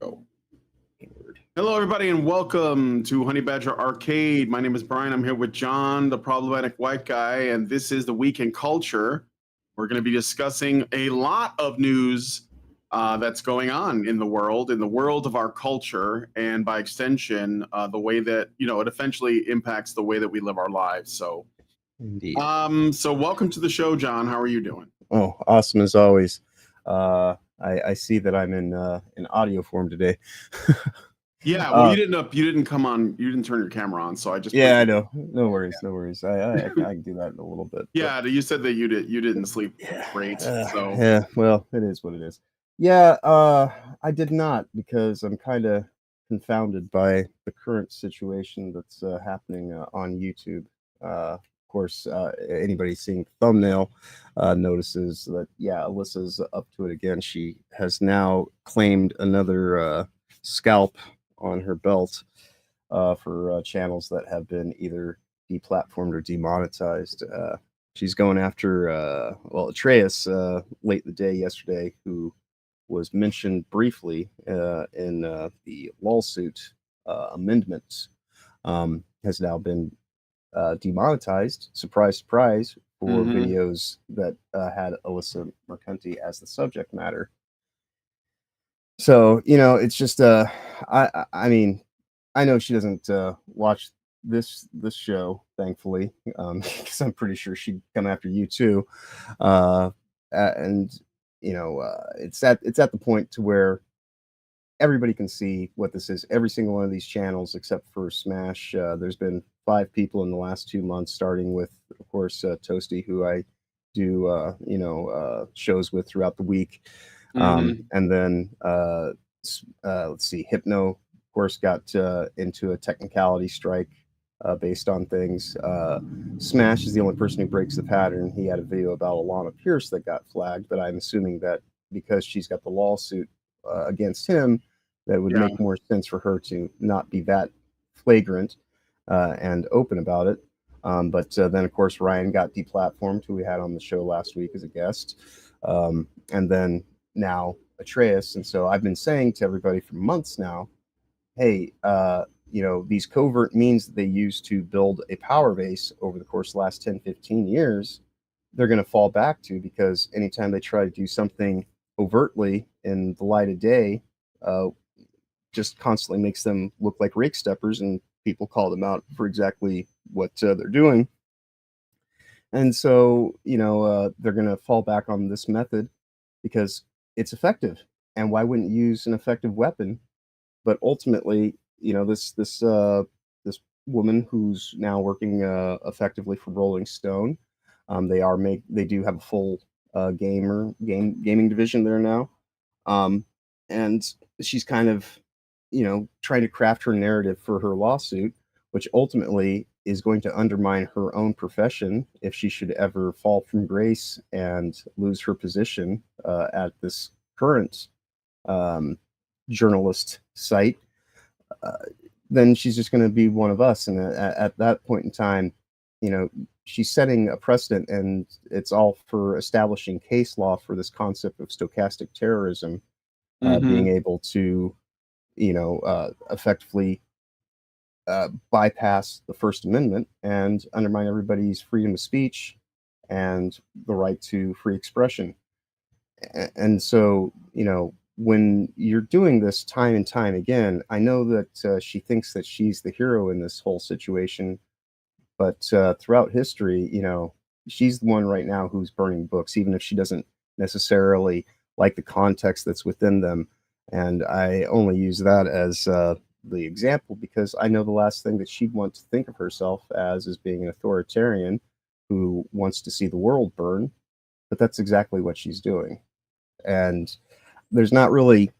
Go. Hello, everybody, and welcome to Honey Badger Arcade. My name is Brian. I'm here with John, the problematic white guy, and this is the Week in Culture. We're going to be discussing a lot of news that's going on in the world of our culture, and by extension, the way that it eventually impacts the way that we live our lives. So, Indeed. So welcome to the show, John. How are you doing? Oh, awesome as always. I see that I'm in audio form today. Yeah, well, you didn't come on, you didn't turn your camera on, so I just I know. No worries, no worries. I can do that in a little bit. Yeah, you said that you didn't sleep great. So yeah, well, it is what it is. Yeah, I did not because I'm kind of confounded by the current situation that's happening on YouTube. Of course, anybody seeing the thumbnail notices that Alyssa's up to it again. She has now claimed another scalp on her belt for channels that have been either deplatformed or demonetized. She's going after Atreus late in the day yesterday, who was mentioned briefly in the lawsuit amendment, has now been demonetized. Surprise, surprise, for videos that had Alyssa Mercanti as the subject matter. So it's just I mean, I know she doesn't watch this show, thankfully, because I'm pretty sure she'd come after you too. And it's at the point to where everybody can see what this is. Every single one of these channels, except for Smash, there's been 5 people in the last 2 months, starting with, of course, Toasty, who I do shows with throughout the week. And then let's see, Hypno, of course, got into a technicality strike based on things. Smash is the only person who breaks the pattern. He had a video about Alana Pierce that got flagged, but I'm assuming that because she's got the lawsuit against him, that it would make more sense for her to not be that flagrant and open about it. But then, of course, Ryan got deplatformed, who we had on the show last week as a guest. And then now Atreus. And so I've been saying to everybody for months now, hey, these covert means that they use to build a power base over the course of the last 10, 15 years, they're going to fall back to, because anytime they try to do something overtly in the light of day, just constantly makes them look like rake steppers, and people call them out for exactly what they're doing. And so, they're going to fall back on this method because it's effective. And why wouldn't you use an effective weapon? But ultimately, this woman who's now working effectively for Rolling Stone, they do have a full gaming division there now, and she's kind of trying to craft her narrative for her lawsuit, which ultimately is going to undermine her own profession if she should ever fall from grace and lose her position at this current journalist site. Then she's just going to be one of us, and at that point in time, she's setting a precedent, and it's all for establishing case law for this concept of stochastic terrorism, being able to effectively bypass the First Amendment and undermine everybody's freedom of speech and the right to free expression. And so, when you're doing this time and time again, I know that she thinks that she's the hero in this whole situation, but throughout history, she's the one right now who's burning books, even if she doesn't necessarily like the context that's within them. And I only use that as the example because I know the last thing that she'd want to think of herself as is being an authoritarian who wants to see the world burn, but that's exactly what she's doing. And there's not really,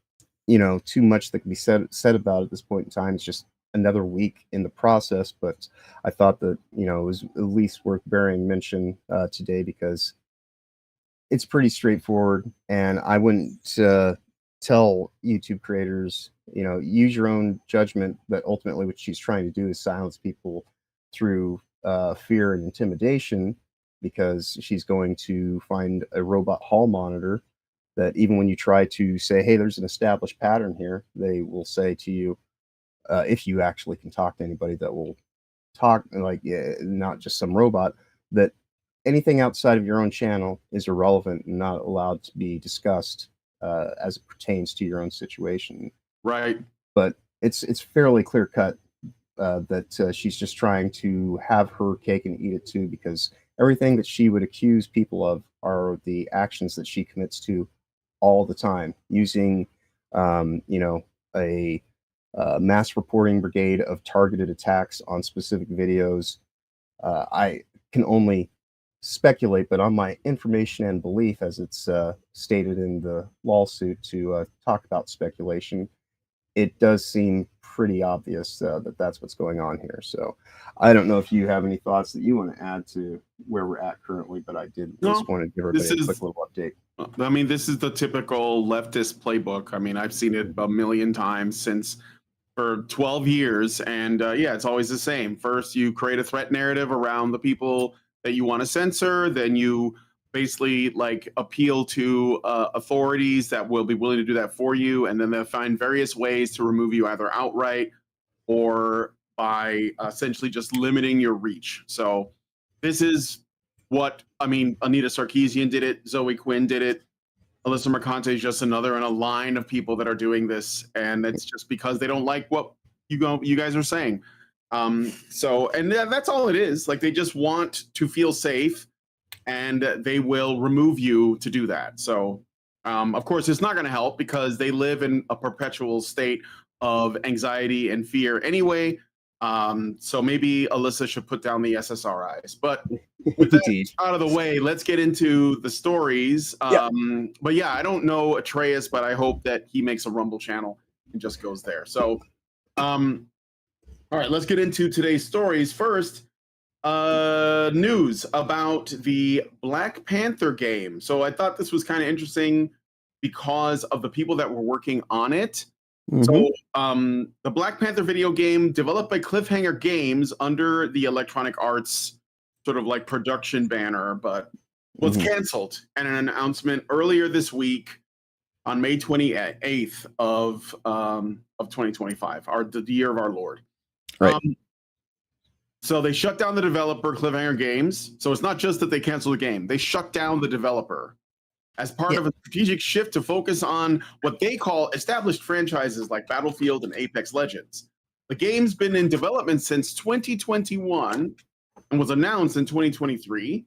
too much that can be said about it at this point in time. It's just another week in the process, but I thought that, it was at least worth bearing mention today because it's pretty straightforward, and I wouldn't tell YouTube creators, use your own judgment, but ultimately what she's trying to do is silence people through fear and intimidation, because she's going to find a robot hall monitor that even when you try to say, hey, there's an established pattern here, they will say to you, if you actually can talk to anybody that will talk, like, yeah, not just some robot, that anything outside of your own channel is irrelevant and not allowed to be discussed as it pertains to your own situation. Right. But it's fairly clear cut that she's just trying to have her cake and eat it too, because everything that she would accuse people of are the actions that she commits to all the time, using a mass reporting brigade of targeted attacks on specific videos. I can only speculate, but on my information and belief, as it's stated in the lawsuit, to talk about speculation, it does seem pretty obvious that that's what's going on here. So I don't know if you have any thoughts that you want to add to where we're at currently, but I did just want to give everybody a quick little update. I mean, this is the typical leftist playbook. I mean, I've seen it a million times for 12 years. And yeah, it's always the same. First, you create a threat narrative around the people that you want to censor. Then you basically like appeal to authorities that will be willing to do that for you. And then they'll find various ways to remove you either outright or by essentially just limiting your reach. So this is what, I mean, Anita Sarkeesian did it. Zoe Quinn did it. Alyssa Mercante is just another in a line of people that are doing this, and it's just because they don't like what you guys are saying. So, and that's all it is. Like, they just want to feel safe, and they will remove you to do that. So, of course, it's not going to help because they live in a perpetual state of anxiety and fear anyway. So maybe Alyssa should put down the SSRIs. But with that out of the way, let's get into the stories. But yeah, I don't know Atreus, but I hope that he makes a Rumble channel and just goes there. So, all right, let's get into today's stories. First, news about the Black Panther game. So I thought this was kind of interesting because of the people that were working on it. So the Black Panther video game, developed by Cliffhanger Games under the Electronic Arts sort of like production banner, but was canceled. And an announcement earlier this week on May 28th of 2025, the year of our Lord. Right. So they shut down the developer, Cliffhanger Games. So it's not just that they canceled the game; they shut down the developer as part of a strategic shift to focus on what they call established franchises like Battlefield and Apex Legends. The game's been in development since 2021 and was announced in 2023,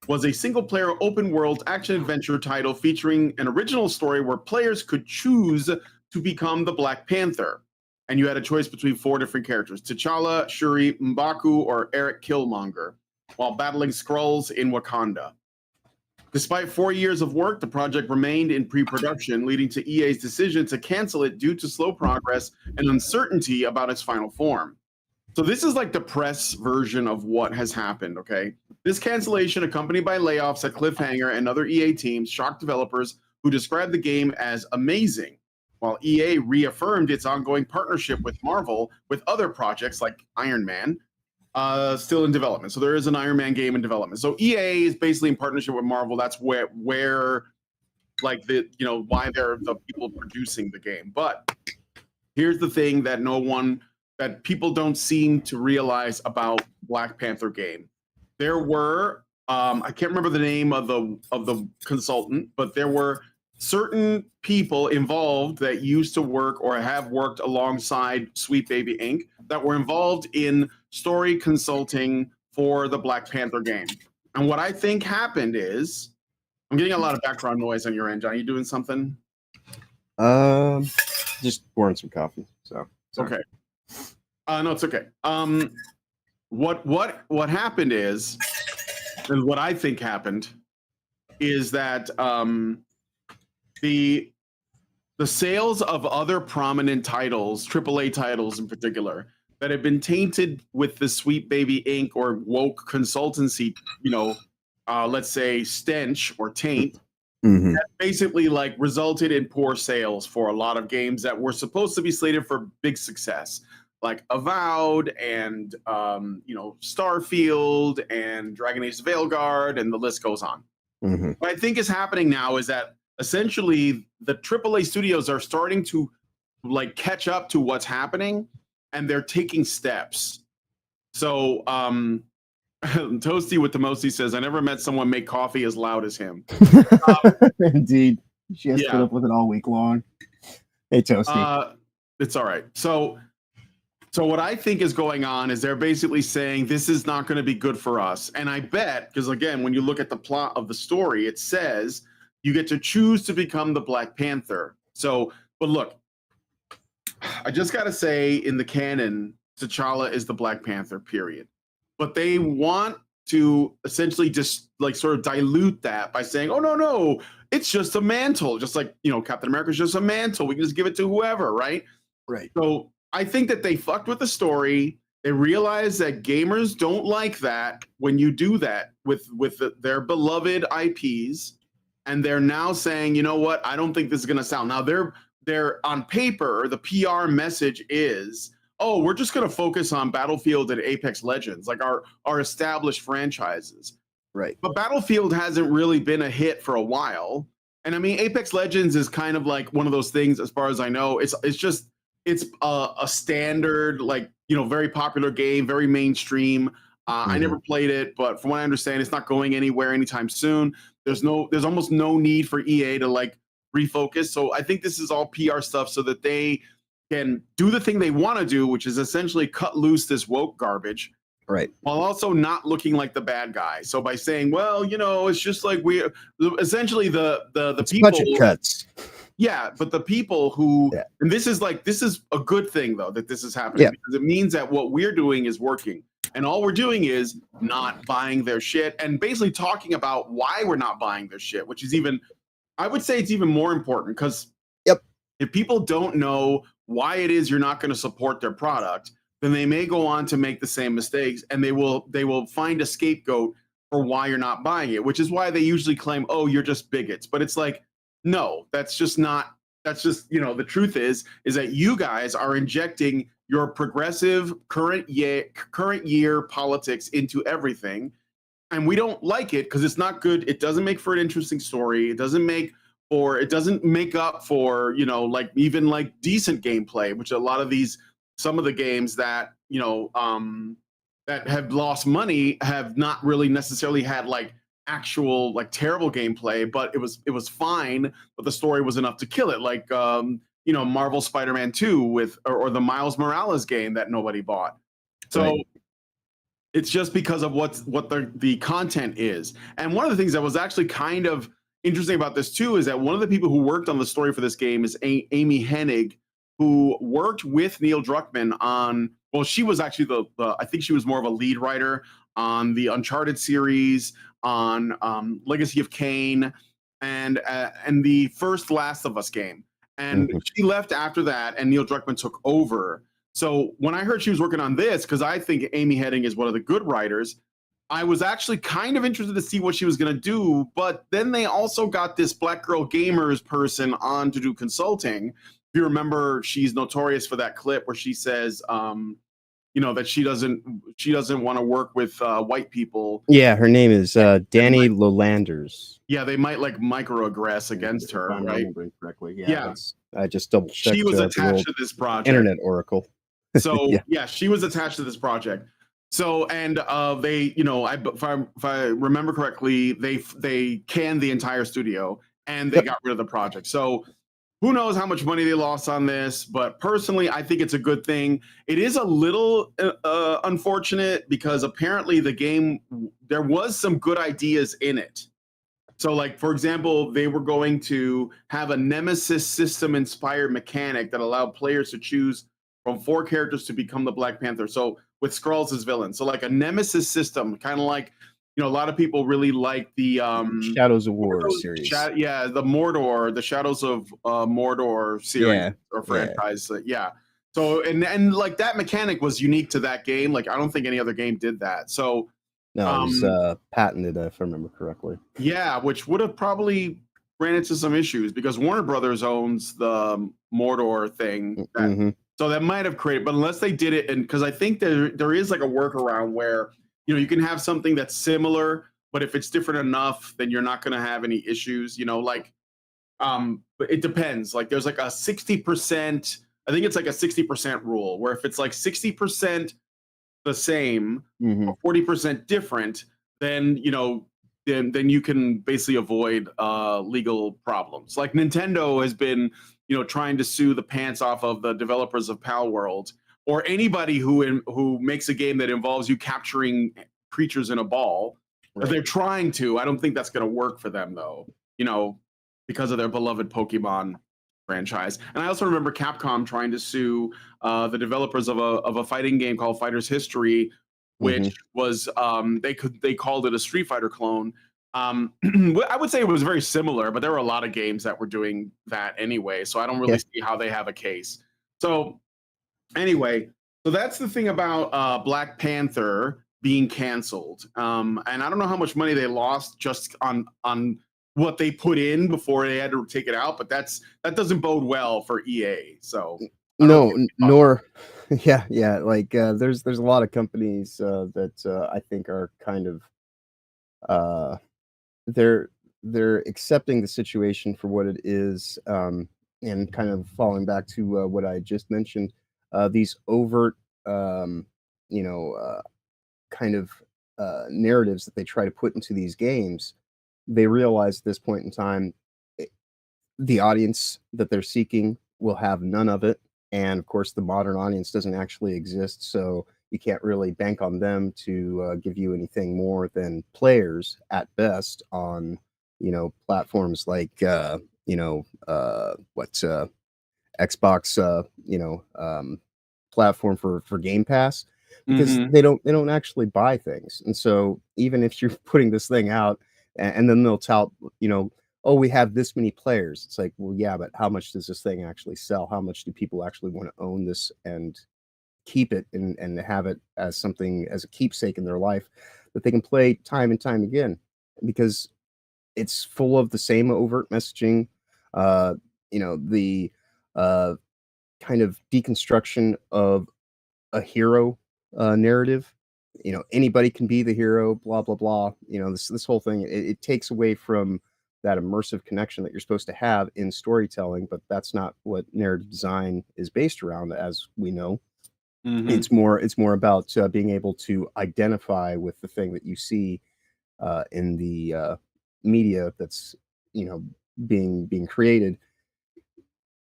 was a single-player open-world action-adventure title featuring an original story where players could choose to become the Black Panther. And you had a choice between 4 different characters: T'Challa, Shuri, M'Baku, or Eric Killmonger, while battling Skrulls in Wakanda. Despite 4 years of work, the project remained in pre-production, leading to EA's decision to cancel it due to slow progress and uncertainty about its final form. So this is like the press version of what has happened, okay? This cancellation, accompanied by layoffs at Cliffhanger and other EA teams, shocked developers who described the game as amazing, while EA reaffirmed its ongoing partnership with Marvel with other projects like Iron Man, still in development. So there is an Iron Man game in development. So EA is basically in partnership with Marvel. That's where like why they're the people producing the game. But here's the thing that people don't seem to realize about Black Panther game. There were I can't remember the name of the consultant, but there were certain people involved that used to work or have worked alongside Sweet Baby Inc. that were involved in story consulting for the Black Panther game. And what I think happened is, I'm getting a lot of background noise on your end. John, are you doing something? Just pouring some coffee. So sorry. Okay. No, it's okay. What happened is, and what I think happened is that the sales of other prominent titles, AAA titles in particular, that have been tainted with the Sweet Baby Inc. or woke consultancy, let's say stench or taint, that basically like resulted in poor sales for a lot of games that were supposed to be slated for big success, like Avowed and Starfield and Dragon Age Veilguard, and the list goes on. What I think is happening now is that essentially the AAA studios are starting to like catch up to what's happening, and they're taking steps. So Toasty with the Mosty says, I never met someone make coffee as loud as him. Indeed. She has Yeah. put up with it all week long. Hey, Toasty. It's all right. So what I think is going on is they're basically saying this is not going to be good for us. And I bet, because again, when you look at the plot of the story, it says you get to choose to become the Black Panther. So, but look, I just got to say, in the canon, T'Challa is the Black Panther, period. But they want to essentially just like sort of dilute that by saying, oh, no, it's just a mantle. Just like, Captain America's just a mantle. We can just give it to whoever, right? Right. So I think that they fucked with the story. They realize that gamers don't like that when you do that with their beloved IPs. And they're now saying, you know what? I don't think this is going to sound. Now, they're on paper, the PR message is, oh, we're just going to focus on Battlefield and Apex Legends, like our established franchises. Right. But Battlefield hasn't really been a hit for a while. And I mean, Apex Legends is kind of like one of those things, as far as I know, it's a standard, like, very popular game, very mainstream. I never played it, but from what I understand, it's not going anywhere anytime soon. There's almost no need for EA to like refocus. So I think this is all PR stuff so that they can do the thing they want to do, which is essentially cut loose this woke garbage. Right. While also not looking like the bad guy. So by saying, well, it's just like essentially the people budget cuts. Yeah, but the people who, and this is a good thing though, that this is happening, because it means that what we're doing is working. And all we're doing is not buying their shit and basically talking about why we're not buying their shit, which is I would say it's even more important, because if people don't know why it is you're not going to support their product, then they may go on to make the same mistakes, and they will find a scapegoat for why you're not buying it, which is why they usually claim, oh, you're just bigots. But it's like, no, that's just the truth is that you guys are injecting your progressive current year politics into everything, and we don't like it because it's not good. It doesn't make for an interesting story. It doesn't make up for like even like decent gameplay, which some of the games that that have lost money have not really necessarily had like actual like terrible gameplay, but it was fine, but the story was enough to kill it, like Marvel Spider-Man 2 or the Miles Morales game that nobody bought. So it's just because of what the content is. And one of the things that was actually kind of interesting about this too is that one of the people who worked on the story for this game is Amy Hennig, who worked with Neil Druckmann on, well, she was actually I think she was more of a lead writer on the Uncharted series, on Legacy of Kain, and the first Last of Us game. And she left after that, and Neil Druckmann took over. So when I heard she was working on this, because I think Amy Hennig is one of the good writers, I was actually kind of interested to see what she was going to do. But then they also got this Black Girl Gamers person on to do consulting. If you remember, she's notorious for that clip where she says, that she doesn't want to work with white people. Yeah, her name is Danny Lolanders. Yeah, they might like microaggress against her, right? Remembering correctly. Yeah. I just double checked. She was attached to this project. Internet Oracle. So she was attached to this project. So and they, if I remember correctly, they canned the entire studio and they got rid of the project. So who knows how much money they lost on this, but personally, I think it's a good thing. It is a little unfortunate because apparently the game, there was some good ideas in it. So like, for example, they were going to have a Nemesis system-inspired mechanic that allowed players to choose from 4 characters to become the Black Panther. So with Skrulls as villains. So like a Nemesis system, kind of like, a lot of people really like the Shadows of War series. The Mordor, the Shadows of Mordor series or franchise. So and like that mechanic was unique to that game. Like I don't think any other game did that. So no, it was patented, if I remember correctly. Yeah, which would have probably ran into some issues because Warner Brothers owns the Mordor thing. So that might have created, but unless they did it, and because I think there is like a workaround where you can have something that's similar, but if it's different enough, then you're not going to have any issues. Like But it depends. Like there's like a 60%, I think it's like a 60% rule where if it's like 60% the same Hmm. or 40% different, then then you can basically avoid legal problems. Like Nintendo has been, trying to sue the pants off of the developers of Pal World or anybody who makes a game that involves you capturing creatures in a ball. Right. They're trying to. I don't think that's going to work for them though. Because of their beloved Pokemon franchise. And I also remember Capcom trying to sue the developers of a fighting game called Fighter's History, which Hmm. was they called it a Street Fighter clone. I would say it was very similar, but there were a lot of games that were doing that anyway. So I don't really Yeah. see how they have a case. So anyway, so that's the thing about Black Panther being canceled. And I don't know how much money they lost just on what they put in before they had to take it out, but that doesn't bode well for EA. So I don't know No, what your thoughts nor, yeah. Like there's a lot of companies that I think are kind of uh, they're they're accepting the situation for what it is, and kind of falling back to what I just mentioned. These overt, um, you know, kind of narratives that they try to put into these games. They realize at this point in time, i- the audience that they're seeking will have none of it, and of course, the modern audience doesn't actually exist, so you can't really bank on them to give you anything more than players at best on platforms like what Xbox platform for Game Pass, because Mm-hmm. they don't actually buy things. And so even if you're putting this thing out and then they'll tout, oh, we have this many players. It's like, well, yeah, but how much does this thing actually sell? How much do people actually want to own this and keep it and have it as something as a keepsake in their life that they can play time and time again? Because it's full of the same overt messaging, the uh kind of deconstruction of a hero narrative. Anybody can be the hero, blah blah blah. This whole thing, it takes away from that immersive connection that you're supposed to have in storytelling, but that's not what narrative design is based around, as we know. Mm-hmm. It's more about being able to identify with the thing that you see in the media that's you know being created,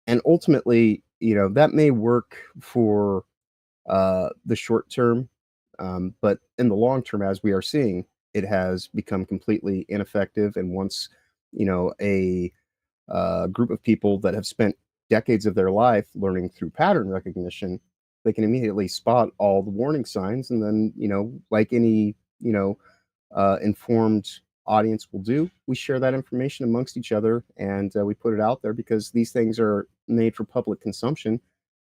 and ultimately, that may work for the short term, but in the long term, as we are seeing, it has become completely ineffective. And once a group of people that have spent decades of their life learning through pattern recognition, they can immediately spot all the warning signs, and then like any informed audience will do, we share that information amongst each other, and we put it out there because these things are made for public consumption.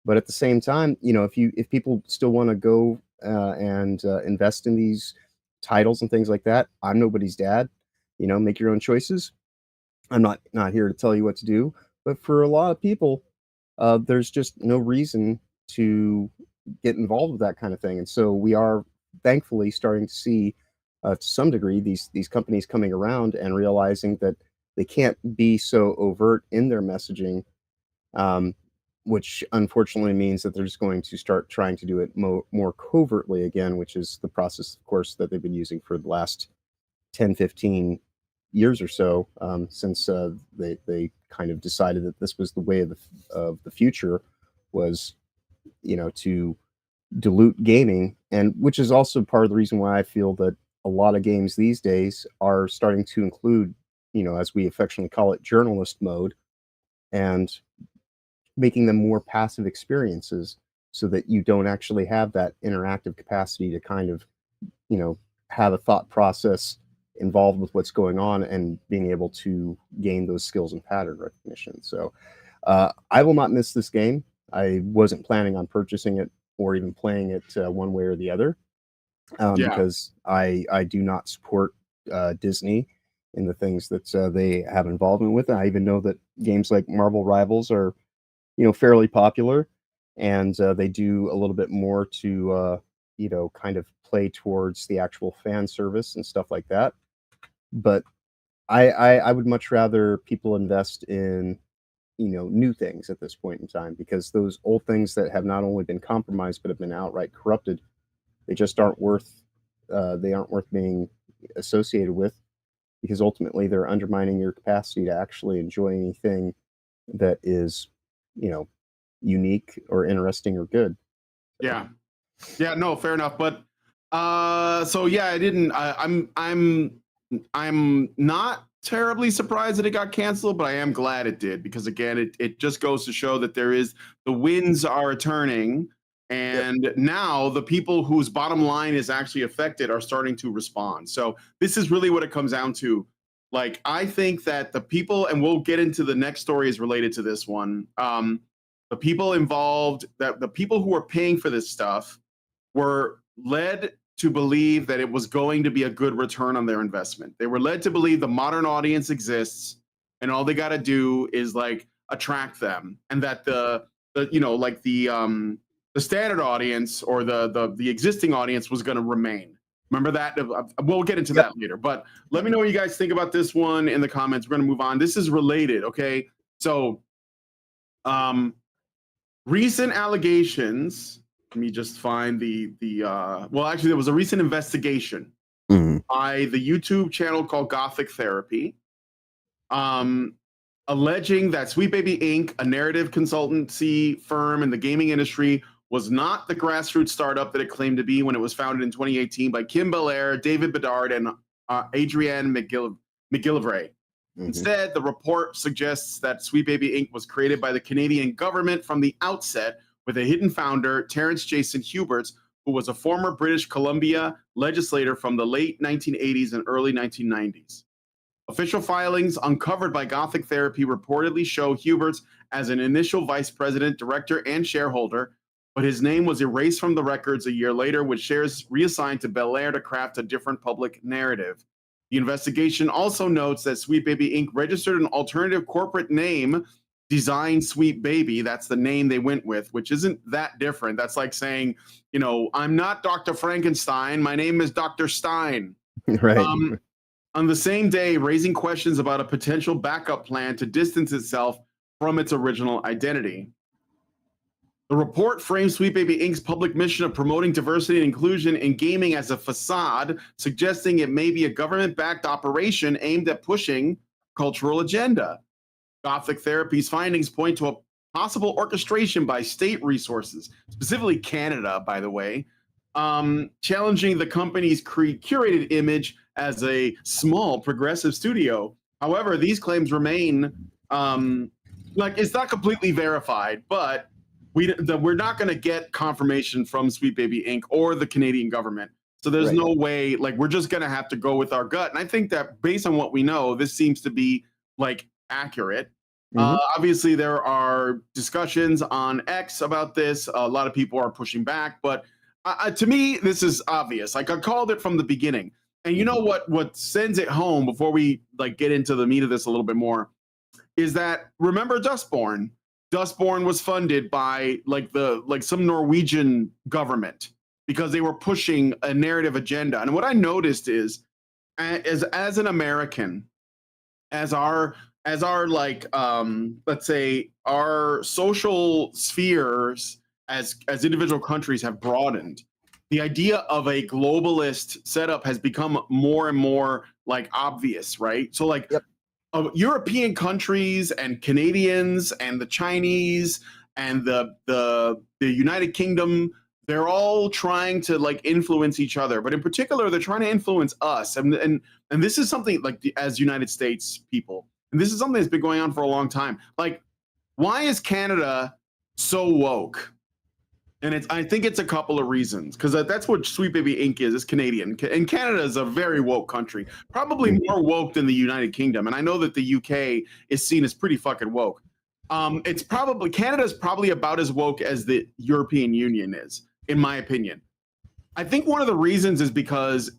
But at the same time, if people still want to go and invest in these titles and things like that, I'm nobody's dad. Make your own choices. I'm not here to tell you what to do. But for a lot of people, there's just no reason to get involved with that kind of thing. And so we are thankfully starting to see, to some degree, these companies coming around and realizing that they can't be so overt in their messaging, um, which unfortunately means that they're just going to start trying to do it more covertly again, which is the process, of course, that they've been using for the last 10, 15 years or so, since they kind of decided that this was the way of the future, was to dilute gaming, and which is also part of the reason why I feel that a lot of games these days are starting to include, as we affectionately call it, journalist mode, and making them more passive experiences so that you don't actually have that interactive capacity to kind of, you know, have a thought process involved with what's going on and being able to gain those skills and pattern recognition. So I will not miss this game. I wasn't planning on purchasing it or even playing it one way or the other, Yeah. because I do not support Disney in the things that they have involvement with. I even know that games like Marvel Rivals are fairly popular, and they do a little bit more to kind of play towards the actual fan service and stuff like that. But I would much rather people invest in, new things at this point in time, because those old things that have not only been compromised but have been outright corrupted, they just aren't worth being associated with, because ultimately they're undermining your capacity to actually enjoy anything that is, unique or interesting or good. Yeah. Yeah, no, fair enough. But so yeah, I'm not terribly surprised that it got canceled, but I am glad it did, because again, it just goes to show that the winds are turning, and now the people whose bottom line is actually affected are starting to respond. So this is really what it comes down to. Like, I think that the people, and we'll get into the next story is related to this one. The people involved, that the people who are paying for this stuff were led to believe that it was going to be a good return on their investment. They were led to believe the modern audience exists, and all they got to do is like attract them, and that the standard audience, or the existing audience, was going to remain. Remember that? We'll get into that later. But let me know what you guys think about this one in the comments. We're going to move on. This is related, okay? So, recent allegations. Let me just find well, actually, there was a recent investigation by the YouTube channel called Gothic Therapy, alleging that Sweet Baby Inc., a narrative consultancy firm in the gaming industry, was not the grassroots startup that it claimed to be when it was founded in 2018 by Kim Belair, David Bedard, and Adrienne McGillivray. Instead, the report suggests that Sweet Baby Inc. was created by the Canadian government from the outset, with a hidden founder, Terence Jason Huberts, who was a former British Columbia legislator from the late 1980s and early 1990s. Official filings uncovered by Gothic Therapy reportedly show Huberts as an initial vice president, director, and shareholder, but his name was erased from the records a year later, with shares reassigned to Belair to craft a different public narrative. The investigation also notes that Sweet Baby Inc. registered an alternative corporate name, Design Sweet Baby. That's the name they went with, which isn't that different. That's like saying, I'm not Dr. Frankenstein. My name is Dr. Stein. Right. On the same day, raising questions about a potential backup plan to distance itself from its original identity. The report frames Sweet Baby Inc.'s public mission of promoting diversity and inclusion in gaming as a facade, suggesting it may be a government-backed operation aimed at pushing cultural agenda. Gothic Therapy's findings point to a possible orchestration by state resources, specifically Canada, by the way, challenging the company's curated image as a small progressive studio. However, these claims remain, it's not completely verified, but we're not going to get confirmation from Sweet Baby Inc. or the Canadian government. So there's no way, we're just going to have to go with our gut. And I think that based on what we know, this seems to be accurate. Obviously, there are discussions on X about this. A lot of people are pushing back, but to me, this is obvious. I called it from the beginning. And you know what sends it home, before we get into the meat of this a little bit more, is that, remember Dustborn? Dustborn was funded by some Norwegian government, because they were pushing a narrative agenda. And what I noticed is, as an American, as our let's say our social spheres as individual countries have broadened, the idea of a globalist setup has become more and more obvious, right? So European countries and Canadians and the Chinese and the United Kingdom, they're all trying to influence each other, but in particular, they're trying to influence us. And this is something as United States people, and this is something that's been going on for a long time. Why is Canada so woke? And I think it's a couple of reasons, because that's what Sweet Baby Inc. is. It's Canadian. And Canada is a very woke country, probably more woke than the United Kingdom. And I know that the UK is seen as pretty fucking woke. Canada's probably about as woke as the European Union is, in my opinion. I think one of the reasons is because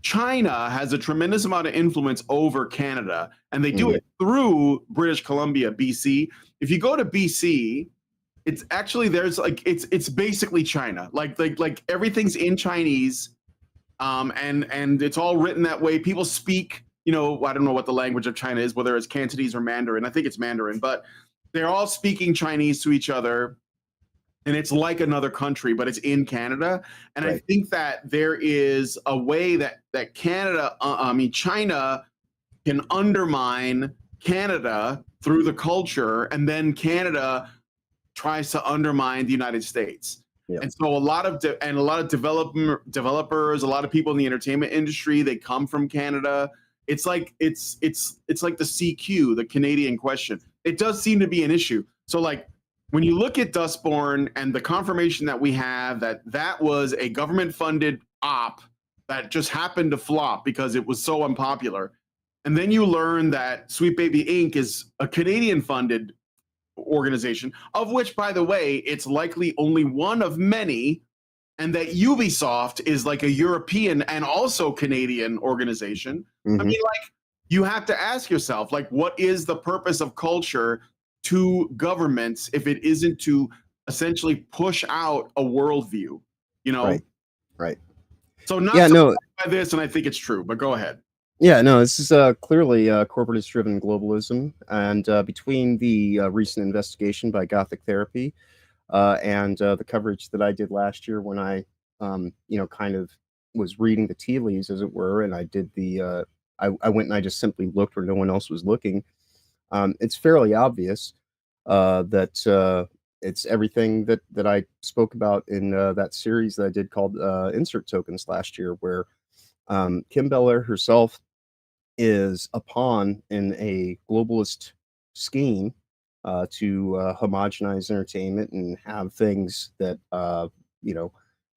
China has a tremendous amount of influence over Canada, and they do it through British Columbia, BC. If you go to BC, it's actually it's basically China. Everything's in Chinese, and it's all written that way. People speak you know, I don't know what the language of China is, whether it's Cantonese or Mandarin. I think it's Mandarin, but they're all speaking Chinese to each other, and it's like another country, but it's in Canada. And I think that there is a way that Canada, China can undermine Canada through the culture, and then Canada tries to undermine the United States. Yeah. And so a lot of developers, a lot of people in the entertainment industry, they come from Canada. It's like it's like the CQ, the Canadian question. It does seem to be an issue. So like when you look at Dustborn and the confirmation that we have that was a government-funded op that just happened to flop because it was so unpopular. And then you learn that Sweet Baby Inc. is a Canadian-funded organization, of which, by the way, it's likely only one of many, and that Ubisoft is like a European and also Canadian organization. Mm-hmm. I mean, like, you have to ask yourself, like, what is the purpose of culture to governments if it isn't to essentially push out a worldview, you know? Right. So not by this, and I think it's true, but go ahead. Yeah, no, this is clearly corporatist-driven globalism, and between the recent investigation by Gothic Therapy and the coverage that I did last year when I, kind of was reading the tea leaves, as it were, and I did I went and I just simply looked where no one else was looking. It's fairly obvious that it's everything that I spoke about in that series that I did called Insert Tokens last year, where Kim Beller herself is a pawn in a globalist scheme to homogenize entertainment and have things that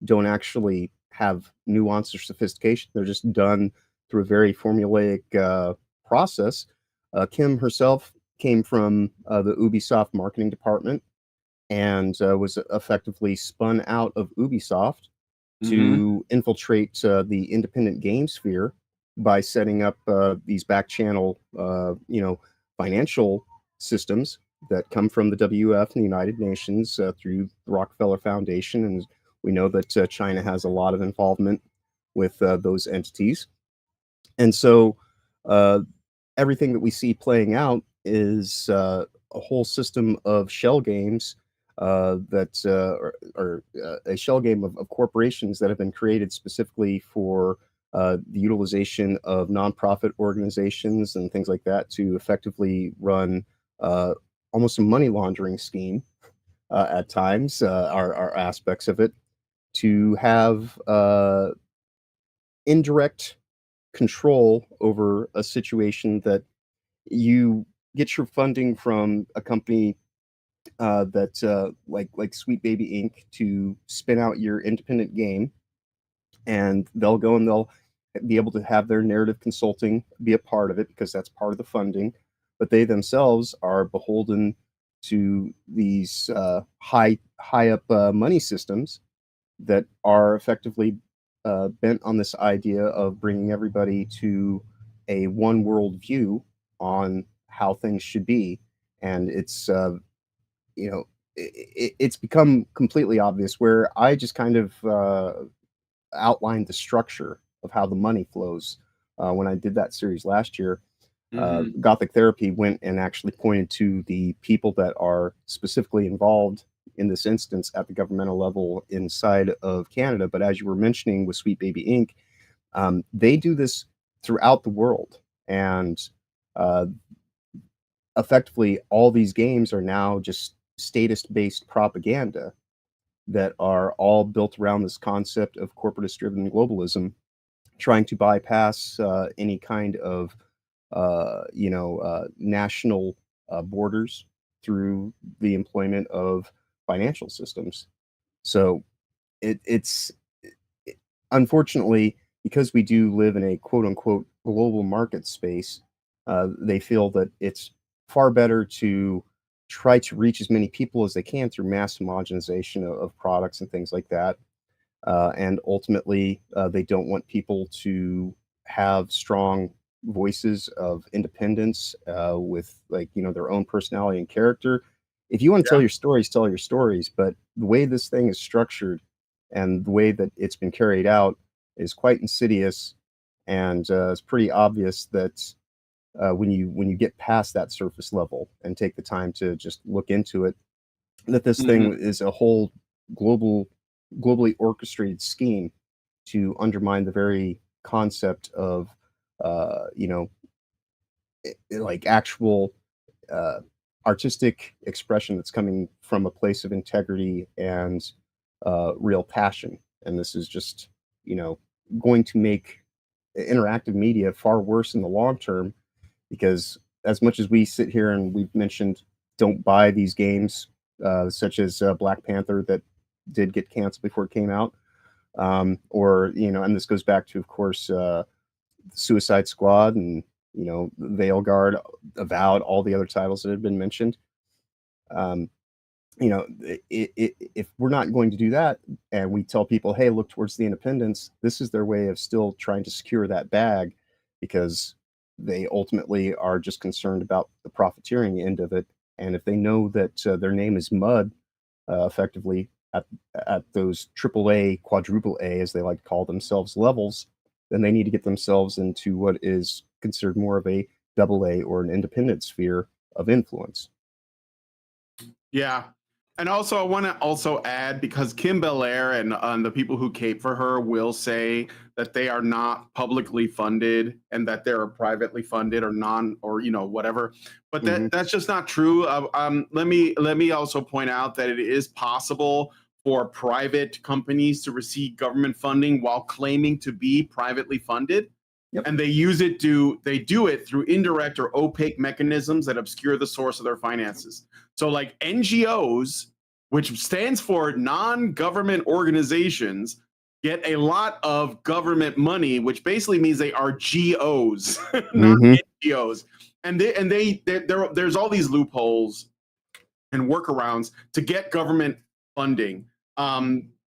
don't actually have nuance or sophistication. They're just done through a very formulaic process. Kim herself came from the Ubisoft marketing department and was effectively spun out of Ubisoft to infiltrate the independent game sphere by setting up these back channel, financial systems that come from the WF and the United Nations through the Rockefeller Foundation. And we know that China has a lot of involvement with those entities. And so everything that we see playing out is a whole system of shell games that are a shell game of corporations that have been created specifically for the utilization of nonprofit organizations and things like that to effectively run almost a money laundering scheme at times, are aspects of it, to have indirect control over a situation that you get your funding from a company that like Sweet Baby Inc. to spin out your independent game, and they'll go and they'll be able to have their narrative consulting be a part of it because that's part of the funding, but they themselves are beholden to these high up money systems that are effectively bent on this idea of bringing everybody to a one world view on how things should be. And it's it's become completely obvious, where I just kind of outlined the structure of how the money flows when I did that series last year. Gothic Therapy went and actually pointed to the people that are specifically involved in this instance at the governmental level inside of Canada. But as you were mentioning with Sweet Baby Inc., they do this throughout the world. And effectively, all these games are now just statist-based propaganda that are all built around this concept of corporatist-driven globalism, trying to bypass any kind of national borders through the employment of financial systems. So it's unfortunately, because we do live in a quote unquote global market space, they feel that it's far better to try to reach as many people as they can through mass homogenization of products and things like that. And ultimately, they don't want people to have strong voices of independence with their own personality and character. If you want to tell your stories, tell your stories. But the way this thing is structured and the way that it's been carried out is quite insidious. And it's pretty obvious that when you get past that surface level and take the time to just look into it, that this thing is a whole globally orchestrated scheme to undermine the very concept of like actual artistic expression that's coming from a place of integrity and real passion. And this is just, going to make interactive media far worse in the long term, because as much as we sit here and we've mentioned don't buy these games, such as Black Panther that did get canceled before it came out, or and this goes back to, of course, Suicide Squad and Veilguard, Avowed, all the other titles that have been mentioned. If we're not going to do that, and we tell people, hey, look towards the independents, this is their way of still trying to secure that bag, because they ultimately are just concerned about the profiteering end of it. And if they know that their name is mud, effectively at those AAA, quadruple A, as they like to call themselves, levels, then they need to get themselves into what is considered more of a AA or an independent sphere of influence. Yeah. And also, I want to also add, because Kim Belair and the people who cape for her will say that they are not publicly funded and that they're privately funded or whatever. But that's just not true. Let me also point out that it is possible for private companies to receive government funding while claiming to be privately funded. Yep. And they do it through indirect or opaque mechanisms that obscure the source of their finances. So like NGOs, which stands for non-government organizations, get a lot of government money, which basically means they are GOs, not NGOs. And there's all these loopholes and workarounds to get government funding.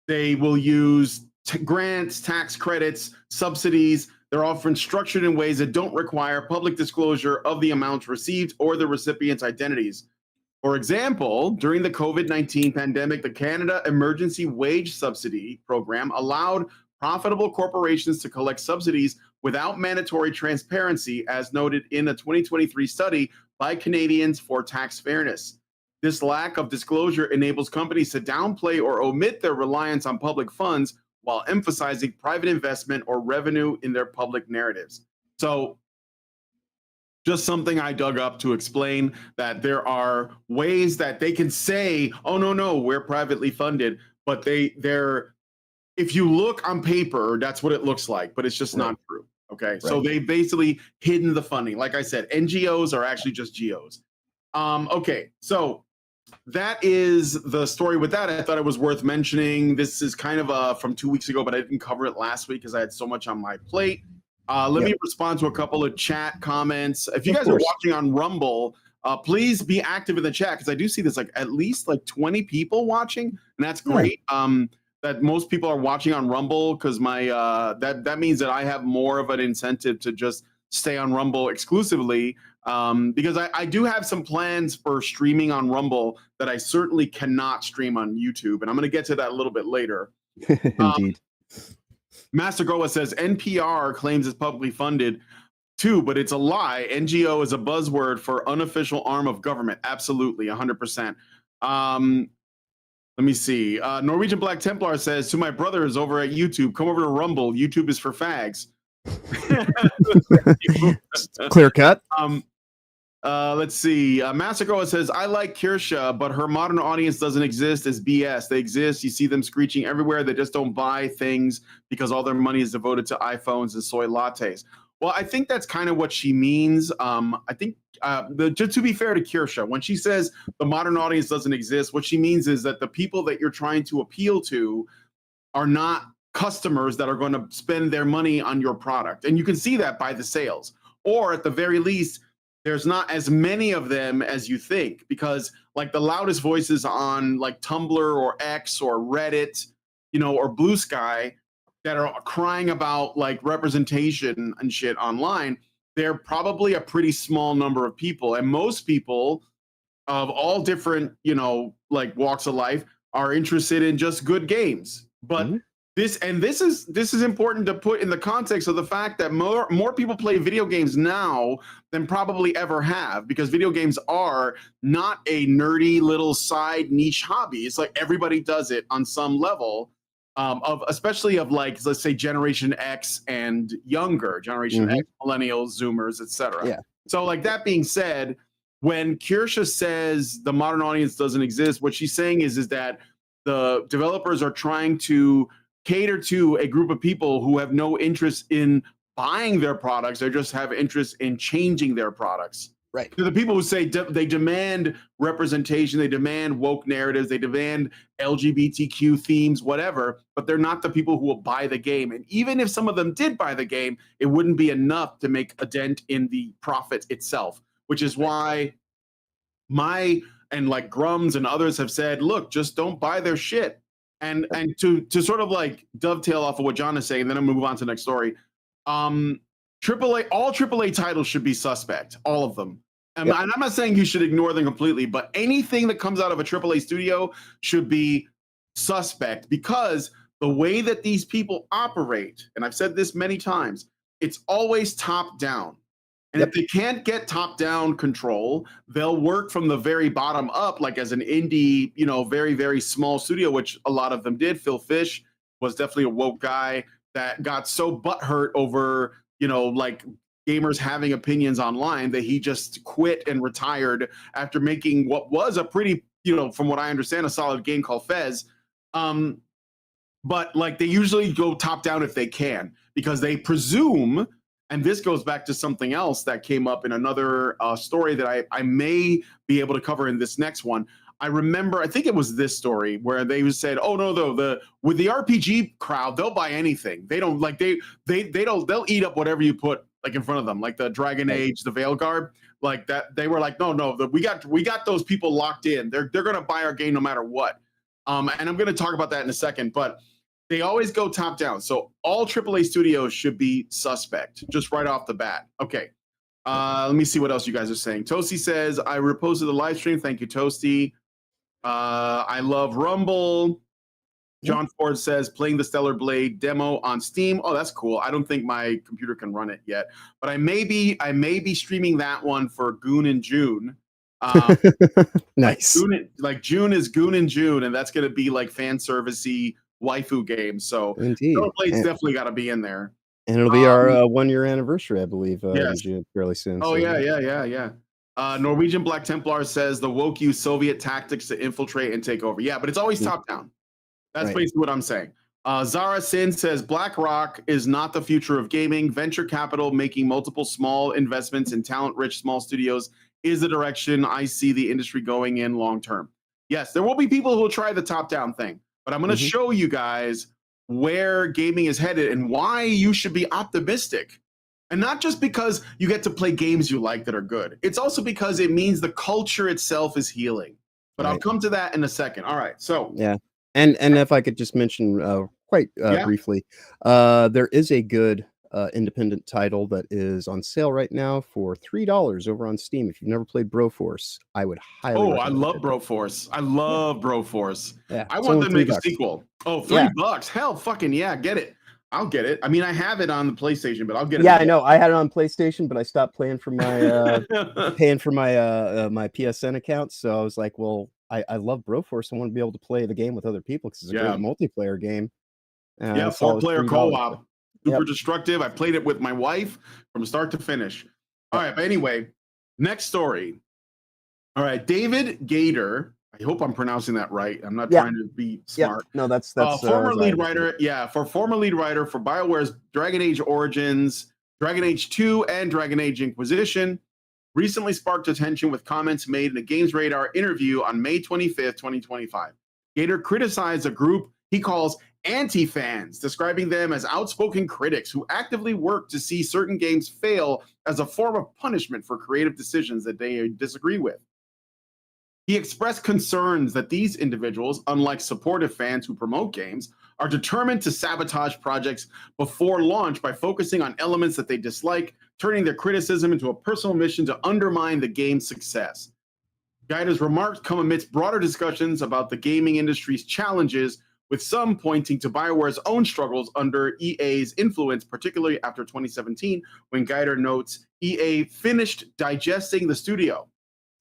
They will use grants, tax credits, subsidies. They're often structured in ways that don't require public disclosure of the amounts received or the recipients' identities. For example, during the COVID-19 pandemic, the Canada Emergency Wage Subsidy Program allowed profitable corporations to collect subsidies without mandatory transparency, as noted in a 2023 study by Canadians for Tax Fairness. This lack of disclosure enables companies to downplay or omit their reliance on public funds while emphasizing private investment or revenue in their public narratives. So just something I dug up to explain that there are ways that they can say, oh, no, we're privately funded, but they're if you look on paper, that's what it looks like, but it's just not true. Okay. Right. So they basically hidden the funding. Like I said, NGOs are actually just GOs. Okay. So that is the story with that. I thought it was worth mentioning. This is kind of from 2 weeks ago, but I didn't cover it last week because I had so much on my plate. Let me respond to a couple of chat comments. If you guys are watching on Rumble, please be active in the chat, because I do see there's at least 20 people watching, and that's great. That most people are watching on Rumble, because my that means that I have more of an incentive to just stay on Rumble exclusively, because I do have some plans for streaming on Rumble that I certainly cannot stream on YouTube, and I'm going to get to that a little bit later. Indeed. Master Goa says NPR claims it's publicly funded too, but it's a lie. NGO is a buzzword for unofficial arm of government. Absolutely, 100%. Let me see. Norwegian Black Templar says, to my brothers over at YouTube, come over to Rumble. YouTube is for fags. Clear cut. Let's see. Massacre says, I like Kirsha, but her modern audience doesn't exist as BS. They exist. You see them screeching everywhere. They just don't buy things because all their money is devoted to iPhones and soy lattes. Well, I think that's kind of what she means. I think just to be fair to Kirsha, when she says the modern audience doesn't exist, what she means is that the people that you're trying to appeal to are not customers that are going to spend their money on your product. And you can see that by the sales. Or at the very least, there's not as many of them as you think, because the loudest voices on Tumblr or X or Reddit, or Blue Sky that are crying about representation and shit online, they're probably a pretty small number of people. And most people of all different, walks of life are interested in just good games. But This is important to put in the context of the fact that more people play video games now than probably ever have, because video games are not a nerdy little side niche hobby. It's like everybody does it on some level, especially of like, let's say Generation X and younger, Generation X, millennials, Zoomers, etc. Yeah. So like that being said, when Kirsha says the modern audience doesn't exist, what she's saying is that the developers are trying to cater to a group of people who have no interest in buying their products. They just have interest in changing their products. Right. To the people who say they demand representation, they demand woke narratives, they demand LGBTQ themes, whatever, but they're not the people who will buy the game. And even if some of them did buy the game, it wouldn't be enough to make a dent in the profit itself, which is why and like Grums and others have said, look, just don't buy their shit. And to sort of like dovetail off of what John is saying, and then I'll move on to the next story. All AAA titles should be suspect, all of them. And I'm not saying you should ignore them completely, but anything that comes out of a AAA studio should be suspect, because the way that these people operate, and I've said this many times, it's always top down. And if they can't get top-down control, they'll work from the very bottom up, like as an indie, very, very small studio, which a lot of them did. Phil Fish was definitely a woke guy that got so butthurt over, like gamers having opinions online that he just quit and retired after making what was a pretty, from what I understand, a solid game called Fez. But like they usually go top-down if they can, because they presume. And this goes back to something else that came up in another story that I may be able to cover in this next one. I remember, I think it was this story where they said, "Oh no, though with the RPG crowd, they'll buy anything. They don't like they'll eat up whatever you put like in front of them, like the Dragon Age, the Veilguard, like that." They were like, "No, we got those people locked in. They're gonna buy our game no matter what." And I'm gonna talk about that in a second, but they always go top down. So all AAA studios should be suspect just right off the bat. Okay. Let me see what else you guys are saying. Toasty says, I reposted the live stream. Thank you, Toasty. I love Rumble. John Ford says, playing the Stellar Blade demo on Steam. Oh, that's cool. I don't think my computer can run it yet, but I may be streaming that one for Goon in June. Nice. Like June is Goon in June, and that's going to be like fan servicey waifu game. So indeed, Blade's definitely got to be in there, and it'll be our 1-year anniversary, I believe, in June, fairly soon. Oh, so. Yeah. Norwegian Black Templar says the woke use Soviet tactics to infiltrate and take over. Yeah, but it's always top down. That's basically what I'm saying. Zara Sin says BlackRock is not the future of gaming. Venture capital making multiple small investments in talent-rich small studios is the direction I see the industry going in long term. Yes, there will be people who will try the top-down thing. But I'm going to show you guys where gaming is headed and why you should be optimistic. And not just because you get to play games you like that are good. It's also because it means the culture itself is healing. But I'll come to that in a second. All right. So yeah. And if I could just mention quite briefly, there is a good independent title that is on sale right now for $3 over on Steam. If you've never played Broforce, I would highly recommend I love it. Broforce. I love Broforce. Yeah, I want them to make a sequel. Oh, $3. Hell, fucking yeah, get it. I'll get it. I mean, I have it on the PlayStation, but I'll get it. Yeah, I know. I had it on PlayStation, but I stopped playing for my paying for my my PSN account. So I was like, well, I love Broforce. I want to be able to play the game with other people because it's a great multiplayer game. 4-player co-op. Super destructive. I played it with my wife from start to finish. All right, but anyway, next story. All right, David Gator. I hope I'm pronouncing that right. I'm not trying to be smart. No, that's former lead writer. Yeah, former lead writer for BioWare's Dragon Age Origins, Dragon Age 2, and Dragon Age Inquisition. Recently sparked attention with comments made in a Games Radar interview on May 25th, 2025. Gator criticized a group he calls anti-fans, describing them as outspoken critics who actively work to see certain games fail as a form of punishment for creative decisions that they disagree with. He expressed concerns that these individuals, unlike supportive fans who promote games, are determined to sabotage projects before launch by focusing on elements that they dislike, turning their criticism into a personal mission to undermine the game's success. Gator's remarks come amidst broader discussions about the gaming industry's challenges with some pointing to BioWare's own struggles under EA's influence, particularly after 2017, when Geider notes EA finished digesting the studio.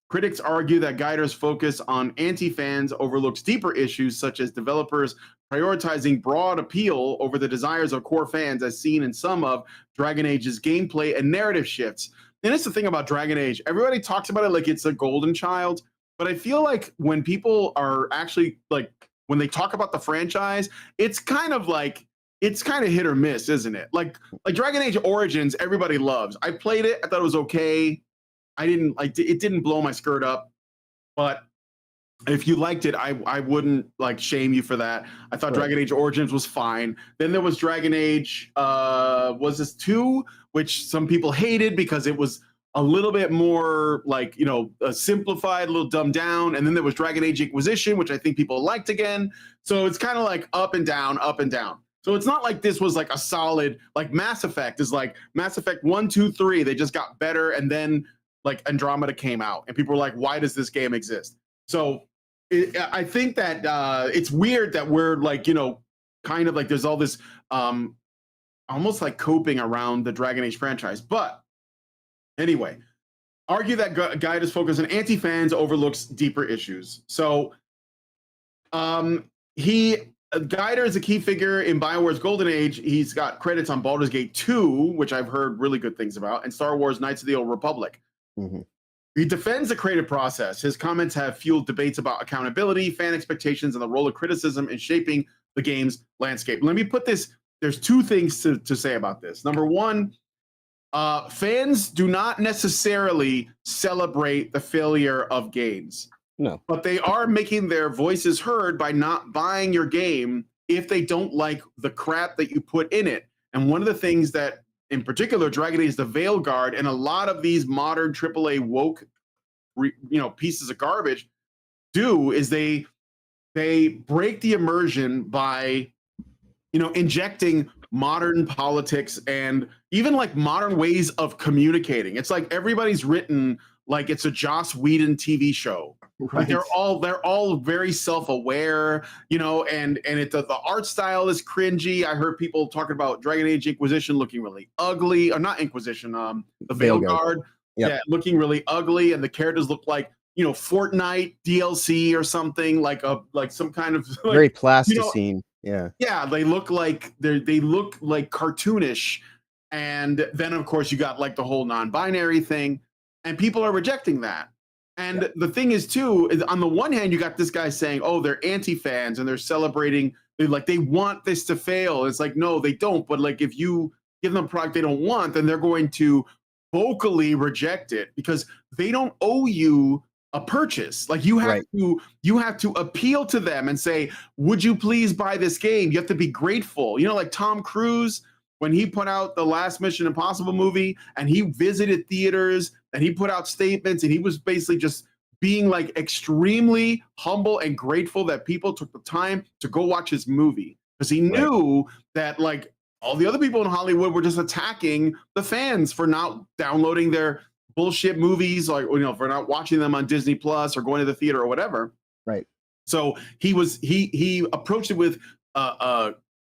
Critics argue that Geider's focus on anti-fans overlooks deeper issues such as developers prioritizing broad appeal over the desires of core fans, as seen in some of Dragon Age's gameplay and narrative shifts. And it's the thing about Dragon Age. Everybody talks about it like it's a golden child, but I feel like when people are actually like, when they talk about the franchise, it's kind of hit or miss, isn't it? Like Dragon Age Origins, everybody loves. I played it. I thought it was okay. It didn't blow my skirt up, but if you liked it, I wouldn't like shame you for that. I thought Dragon Age Origins was fine. Then there was Dragon Age, was this 2, which some people hated because it was a little bit more like, simplified, a little dumbed down. And then there was Dragon Age Inquisition, which I think people liked again. So it's kind of like up and down, up and down. So it's not like this was like a solid, like Mass Effect is like Mass Effect 1, 2, 3. They just got better. And then like Andromeda came out and people were like, why does this game exist? So I think that it's weird that we're like, kind of like there's all this almost like coping around the Dragon Age franchise. But anyway, argue that Geider's focus on anti-fans overlooks deeper issues. So Geider is a key figure in BioWare's Golden Age. He's got credits on Baldur's Gate 2, which I've heard really good things about, and Star Wars Knights of the Old Republic. Mm-hmm. He defends the creative process. His comments have fueled debates about accountability, fan expectations, and the role of criticism in shaping the game's landscape. Let me put this, there's 2 things to say about this. Number one, fans do not necessarily celebrate the failure of games. No. But they are making their voices heard by not buying your game if they don't like the crap that you put in it. And one of the things that, in particular, Dragon Age the Veilguard and a lot of these modern AAA woke, pieces of garbage do is they break the immersion by, injecting modern politics and even like modern ways of communicating. It's like everybody's written like it's a Joss Whedon TV show. Right. Like they're all very self-aware, and the art style is cringy. I heard people talking about Dragon Age Inquisition looking really ugly, or not Inquisition, the Veilguard, looking really ugly, and the characters look like Fortnite DLC or something, like some kind of like, very plasticine. Yeah, they look like cartoonish, and then of course you got like the whole non-binary thing, and people are rejecting that. And the thing is, too, is on the one hand, you got this guy saying, oh, they're anti-fans and they're celebrating, they want this to fail. It's like, no, they don't. But like, if you give them a product they don't want, then they're going to vocally reject it because they don't owe you a purchase. Like you have to appeal to them and say, would you please buy this game? You have to be grateful. Like Tom Cruise, when he put out the last Mission Impossible movie and he visited theaters and he put out statements and he was basically just being like extremely humble and grateful that people took the time to go watch his movie because he knew that like all the other people in Hollywood were just attacking the fans for not downloading their bullshit movies, like, for not watching them on Disney Plus or going to the theater or whatever. Right. So he approached it with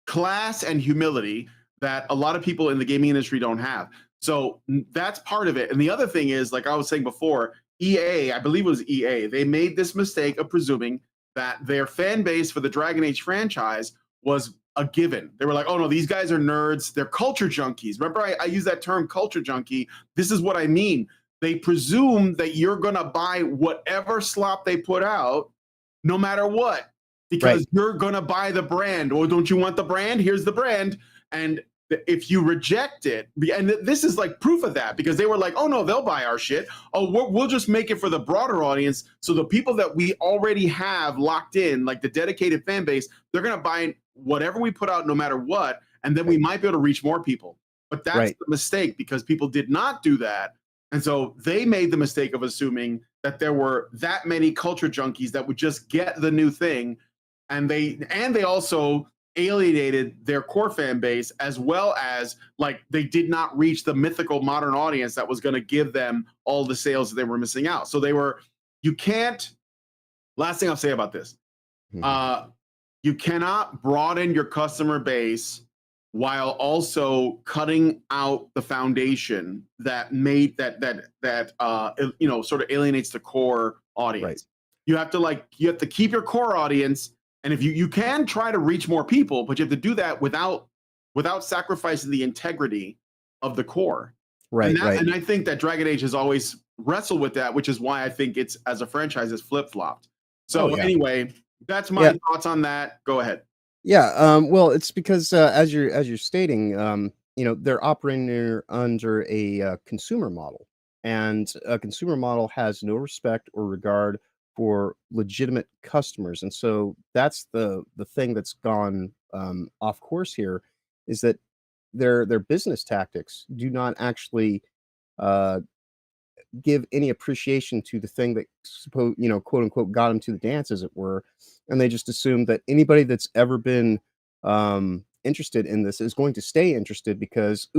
class and humility that a lot of people in the gaming industry don't have. So that's part of it. And the other thing is, like I was saying before, EA, I believe it was EA, they made this mistake of presuming that their fan base for the Dragon Age franchise was a given. They were like, oh no, these guys are nerds. They're culture junkies. Remember, I use that term culture junkie. This is what I mean. They presume that you're going to buy whatever slop they put out, no matter what, because you're going to buy the brand. Or don't you want the brand? Here's the brand. And if you reject it, and this is like proof of that, because they were like, oh no, they'll buy our shit. Oh, we'll just make it for the broader audience. So the people that we already have locked in, like the dedicated fan base, they're going to buy whatever we put out no matter what. And then we might be able to reach more people. But that's the mistake, because people did not do that. And so they made the mistake of assuming that there were that many culture junkies that would just get the new thing. And they also alienated their core fan base, as well as like they did not reach the mythical modern audience that was going to give them all the sales that they were missing out. So last thing I'll say about this, you cannot broaden your customer base while also cutting out the foundation that made sort of alienates the core audience. Right. You have to keep your core audience, and if you can try to reach more people, but you have to do that without sacrificing the integrity of the core. Right. And I think that Dragon Age has always wrestled with that, which is why I think it's, as a franchise, is flip-flopped. So anyway, that's my thoughts on that. Go ahead. Yeah. Well, it's because as you're stating, they're operating under a consumer model, and a consumer model has no respect or regard for legitimate customers, and so that's the thing that's gone off course here, is that their business tactics do not actually uh, give any appreciation to the thing that quote unquote got them to the dance, as it were, and they just assume that anybody that's ever been interested in this is going to stay interested because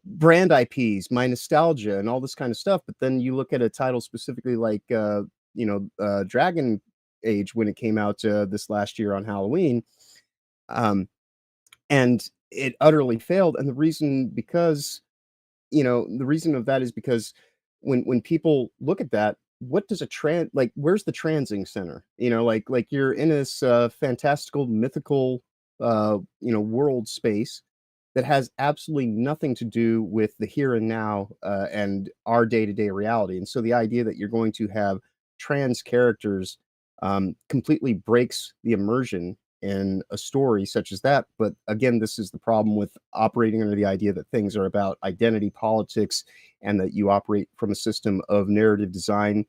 brand IPs, my nostalgia, and all this kind of stuff. But then you look at a title specifically like Dragon Age when it came out this last year on Halloween, and it utterly failed. And the reason of that is because when people look at that, what does where's the transing center? Like you're in this fantastical, mythical, world space that has absolutely nothing to do with the here and now and our day-to-day reality. And so the idea that you're going to have trans characters completely breaks the immersion in a story such as that. But again, this is the problem with operating under the idea that things are about identity politics and that you operate from a system of narrative design.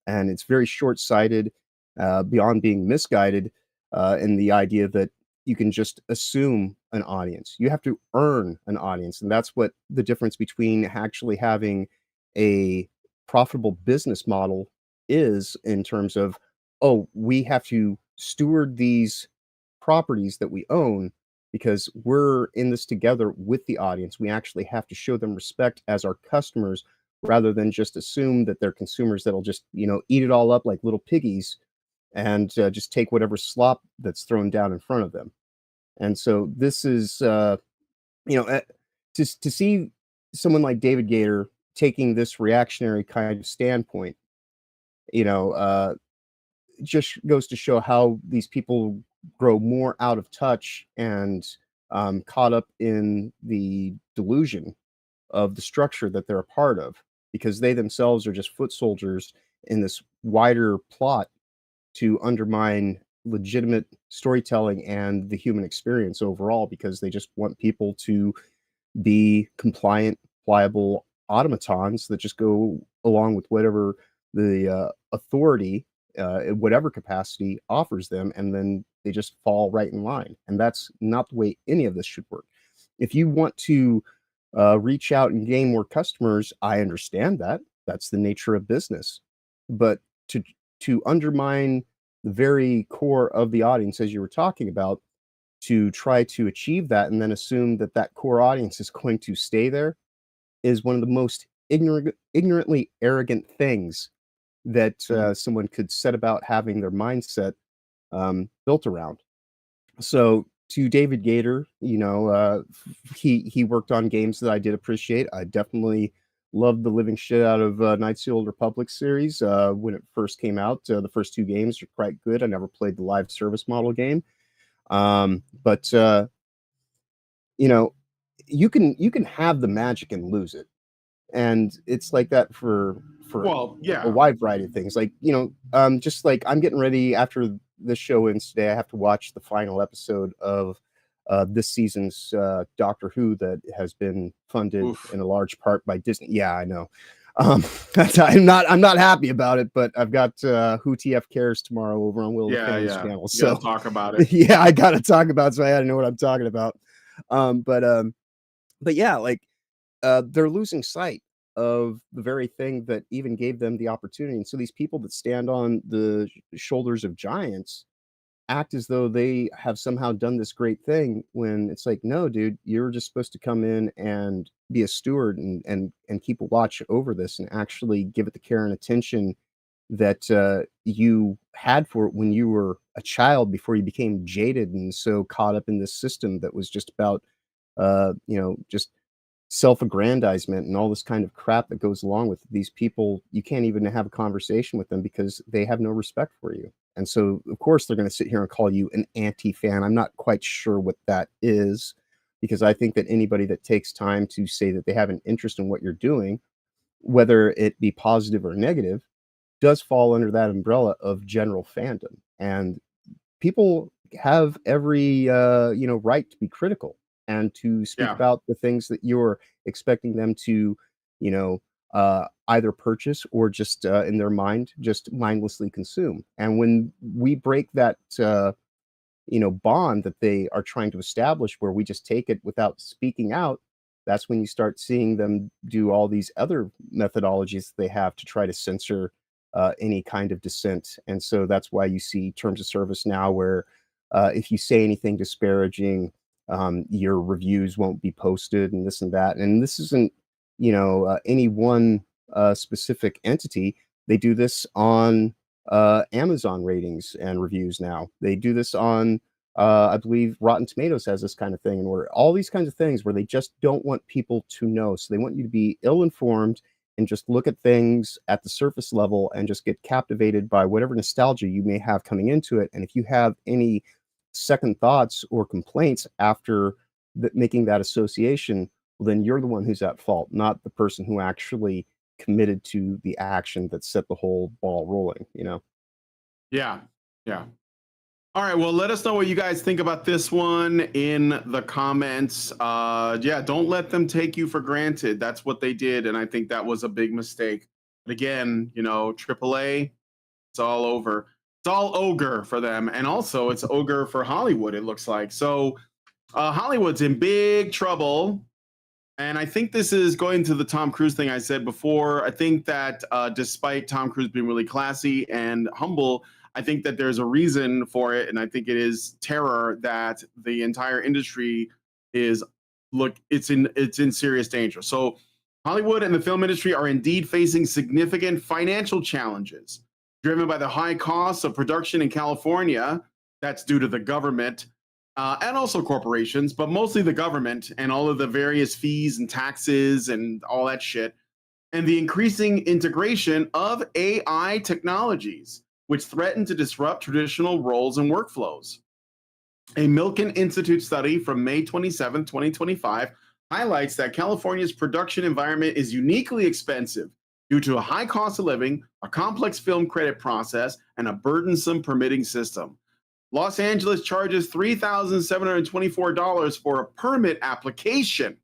And it's very short-sighted, beyond being misguided, in the idea that you can just assume an audience. You have to earn an audience. And that's what the difference between actually having a profitable business model is, in terms of, we have to steward these properties that we own because we're in this together with the audience. We actually have to show them respect as our customers, rather than just assume that they're consumers that'll just, eat it all up like little piggies and just take whatever slop that's thrown down in front of them. And so this is, to see someone like David Gator taking this reactionary kind of standpoint, just goes to show how these people grow more out of touch and caught up in the delusion of the structure that they're a part of, because they themselves are just foot soldiers in this wider plot to undermine legitimate storytelling and the human experience overall, because they just want people to be compliant, pliable automatons that just go along with whatever the authority, in whatever capacity, offers them, and then they just fall right in line. And that's not the way any of this should work. If you want to reach out and gain more customers, I understand that. That's the nature of business. But to undermine the very core of the audience, as you were talking about, to try to achieve that and then assume that that core audience is going to stay there, is one of the most ignorantly arrogant things that someone could set about having their mindset built around. So to David Gator, he worked on games that I did appreciate. I definitely loved the living shit out of Knights of the Old Republic series when it first came out. The first two games are quite good. I never played the live service model game, but you can have the magic and lose it, and it's like that for a wide variety of things. Like just like I'm getting ready after this show ends today. I have to watch the final episode of this season's Doctor Who that has been funded in a large part by Disney. Yeah, I know. I'm not happy about it, but I've got Who TF Cares tomorrow over on Will the Fans channel. So talk about it. Yeah, I gotta talk about it, so I had to know what I'm talking about. But yeah, like they're losing sight of the very thing that even gave them the opportunity. And so these people that stand on the shoulders of giants act as though they have somehow done this great thing, when it's like, no, dude, you're just supposed to come in and be a steward and keep a watch over this and actually give it the care and attention that you had for it when you were a child before you became jaded and so caught up in this system that was just about, just self-aggrandizement and all this kind of crap that goes along with these people. You can't even have a conversation with them because they have no respect for you. And so, of course, they're going to sit here and call you an anti-fan. I'm not quite sure what that is, because I think that anybody that takes time to say that they have an interest in what you're doing, whether it be positive or negative, does fall under that umbrella of general fandom. And people have every right to be critical and to speak Yeah. about the things that you're expecting them to, you know, either purchase or just in their mind just mindlessly consume. And when we break that bond that they are trying to establish, where we just take it without speaking out, that's when you start seeing them do all these other methodologies they have to try to censor any kind of dissent. And so that's why you see terms of service now, where if you say anything disparaging, your reviews won't be posted, and this and that. And this isn't, any one specific entity. They do this on Amazon ratings and reviews now. They do this on, I believe, Rotten Tomatoes has this kind of thing, and where all these kinds of things where they just don't want people to know. So they want you to be ill-informed and just look at things at the surface level and just get captivated by whatever nostalgia you may have coming into it. And if you have any second thoughts or complaints after making that association, well, then you're the one who's at fault, not the person who actually committed to the action that set the whole ball rolling. Yeah. Yeah. All right. Well, let us know what you guys think about this one in the comments. Yeah, don't let them take you for granted. That's what they did, and I think that was a big mistake. But again, AAA, it's all over. It's all ogre for them, and also it's ogre for Hollywood. It looks like so. Hollywood's in big trouble. And I think this is going to the Tom Cruise thing I said before. I think that despite Tom Cruise being really classy and humble, I think that there's a reason for it. And I think it is terror that the entire industry it's in serious danger. So Hollywood and the film industry are indeed facing significant financial challenges driven by the high costs of production in California. That's due to the government and also corporations, but mostly the government and all of the various fees and taxes and all that shit, and the increasing integration of AI technologies, which threaten to disrupt traditional roles and workflows. A Milken Institute study from May 27, 2025, highlights that California's production environment is uniquely expensive due to a high cost of living, a complex film credit process, and a burdensome permitting system. Los Angeles charges $3,724 for a permit application,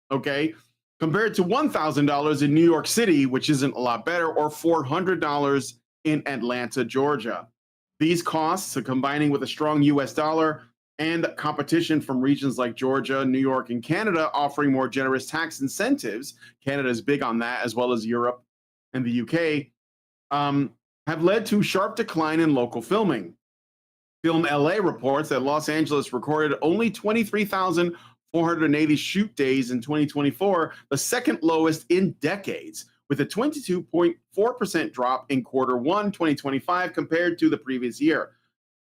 okay, compared to $1,000 in New York City, which isn't a lot better, or $400 in Atlanta, Georgia. These costs, combining with a strong US dollar and competition from regions like Georgia, New York, and Canada offering more generous tax incentives, Canada is big on that, as well as Europe and the UK, have led to sharp decline in local filming. Film LA reports that Los Angeles recorded only 23,480 shoot days in 2024, the second lowest in decades, with a 22.4% drop in Q1 2025 compared to the previous year.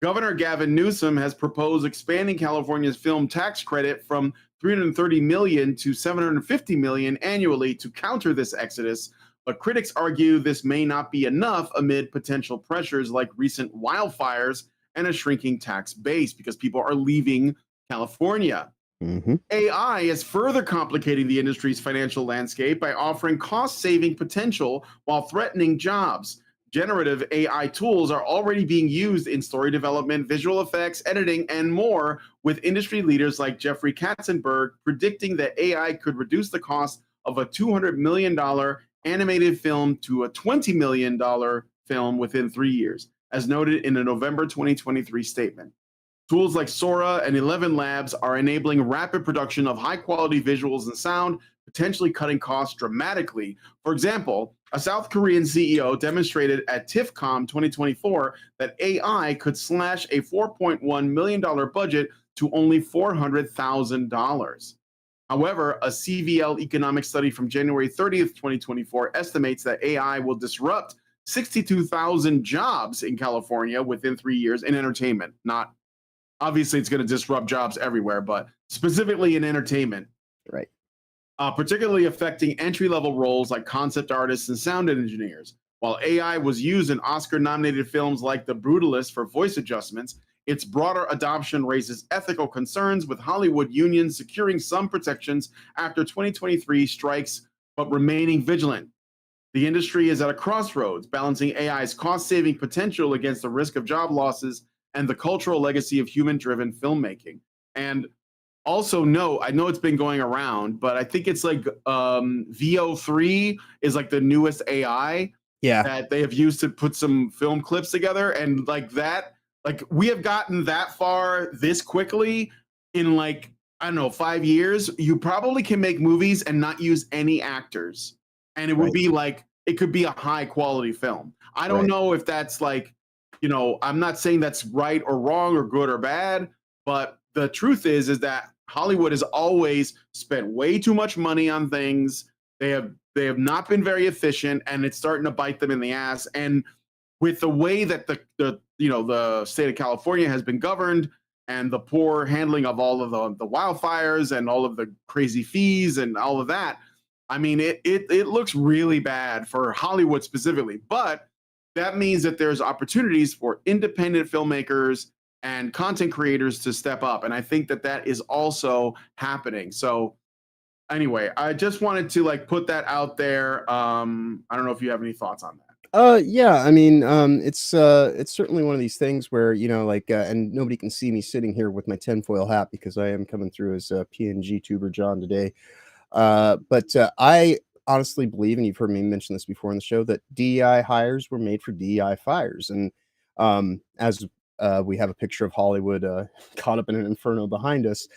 Governor Gavin Newsom has proposed expanding California's film tax credit from $330 million to $750 million annually to counter this exodus, but critics argue this may not be enough amid potential pressures like recent wildfires and a shrinking tax base because people are leaving California. Mm-hmm. AI is further complicating the industry's financial landscape by offering cost-saving potential while threatening jobs. Generative AI tools are already being used in story development, visual effects, editing, and more, with industry leaders like Jeffrey Katzenberg predicting that AI could reduce the cost of a $200 million animated film to a $20 million film within 3 years, as noted in a November 2023 statement. Tools like Sora and 11 Labs are enabling rapid production of high-quality visuals and sound, potentially cutting costs dramatically. For example, a South Korean CEO demonstrated at TIFFCon 2024 that AI could slash a $4.1 million budget to only $400,000. However, a CVL economic study from January 30th, 2024 estimates that AI will disrupt 62,000 jobs in California within 3 years in entertainment. Not obviously, it's going to disrupt jobs everywhere, but specifically in entertainment. Right. Particularly affecting entry-level roles like concept artists and sound engineers. While AI was used in Oscar-nominated films like The Brutalist for voice adjustments, its broader adoption raises ethical concerns, with Hollywood unions securing some protections after 2023 strikes, but remaining vigilant. The industry is at a crossroads, balancing AI's cost-saving potential against the risk of job losses and the cultural legacy of human-driven filmmaking. And also, no, I know it's been going around, but I think it's like VO3 is like the newest AI that they have used to put some film clips together. And like that, like we have gotten that far this quickly in like, I don't know, 5 years. You probably can make movies and not use any actors. And it would be like, it could be a high quality film. I don't know if that's like, you know, I'm not saying that's right or wrong or good or bad, but the truth is that Hollywood has always spent way too much money on things. They have not been very efficient, and it's starting to bite them in the ass. And with the way that the state of California has been governed, and the poor handling of all of the wildfires and all of the crazy fees and all of that, I mean, it looks really bad for Hollywood specifically. But that means that there's opportunities for independent filmmakers and content creators to step up. And I think that that is also happening. So anyway, I just wanted to like put that out there. I don't know if you have any thoughts on that. Yeah, I mean, it's certainly one of these things where, you know, like, and nobody can see me sitting here with my tinfoil hat because I am coming through as a PNG tuber John today. But I honestly believe, and you've heard me mention this before on the show, that DEI hires were made for DEI fires. And as we have a picture of Hollywood caught up in an inferno behind us,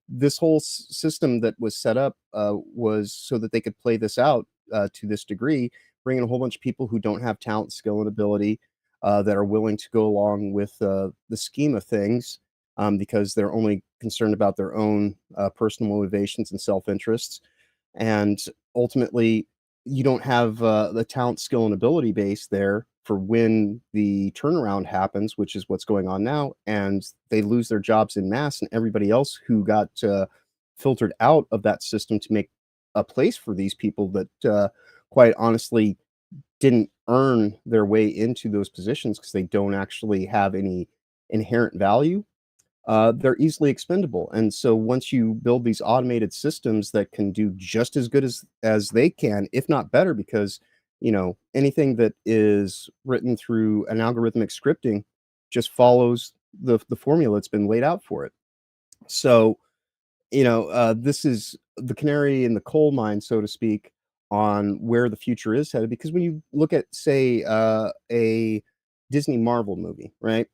this whole system that was set up was so that they could play this out to this degree, bringing a whole bunch of people who don't have talent, skill, and ability that are willing to go along with the scheme of things because they're only concerned about their own personal motivations and self-interests. And ultimately, you don't have the talent, skill, and ability base there for when the turnaround happens, which is what's going on now, and they lose their jobs in mass, and everybody else who got filtered out of that system to make a place for these people that quite honestly didn't earn their way into those positions because they don't actually have any inherent value. They're easily expendable. And so once you build these automated systems that can do just as good as they can, if not better, because you know anything that is written through an algorithmic scripting just follows the formula that's been laid out for it. So you know, this is the canary in the coal mine, so to speak, on where the future is headed. Because when you look at, say, a Disney Marvel movie, right?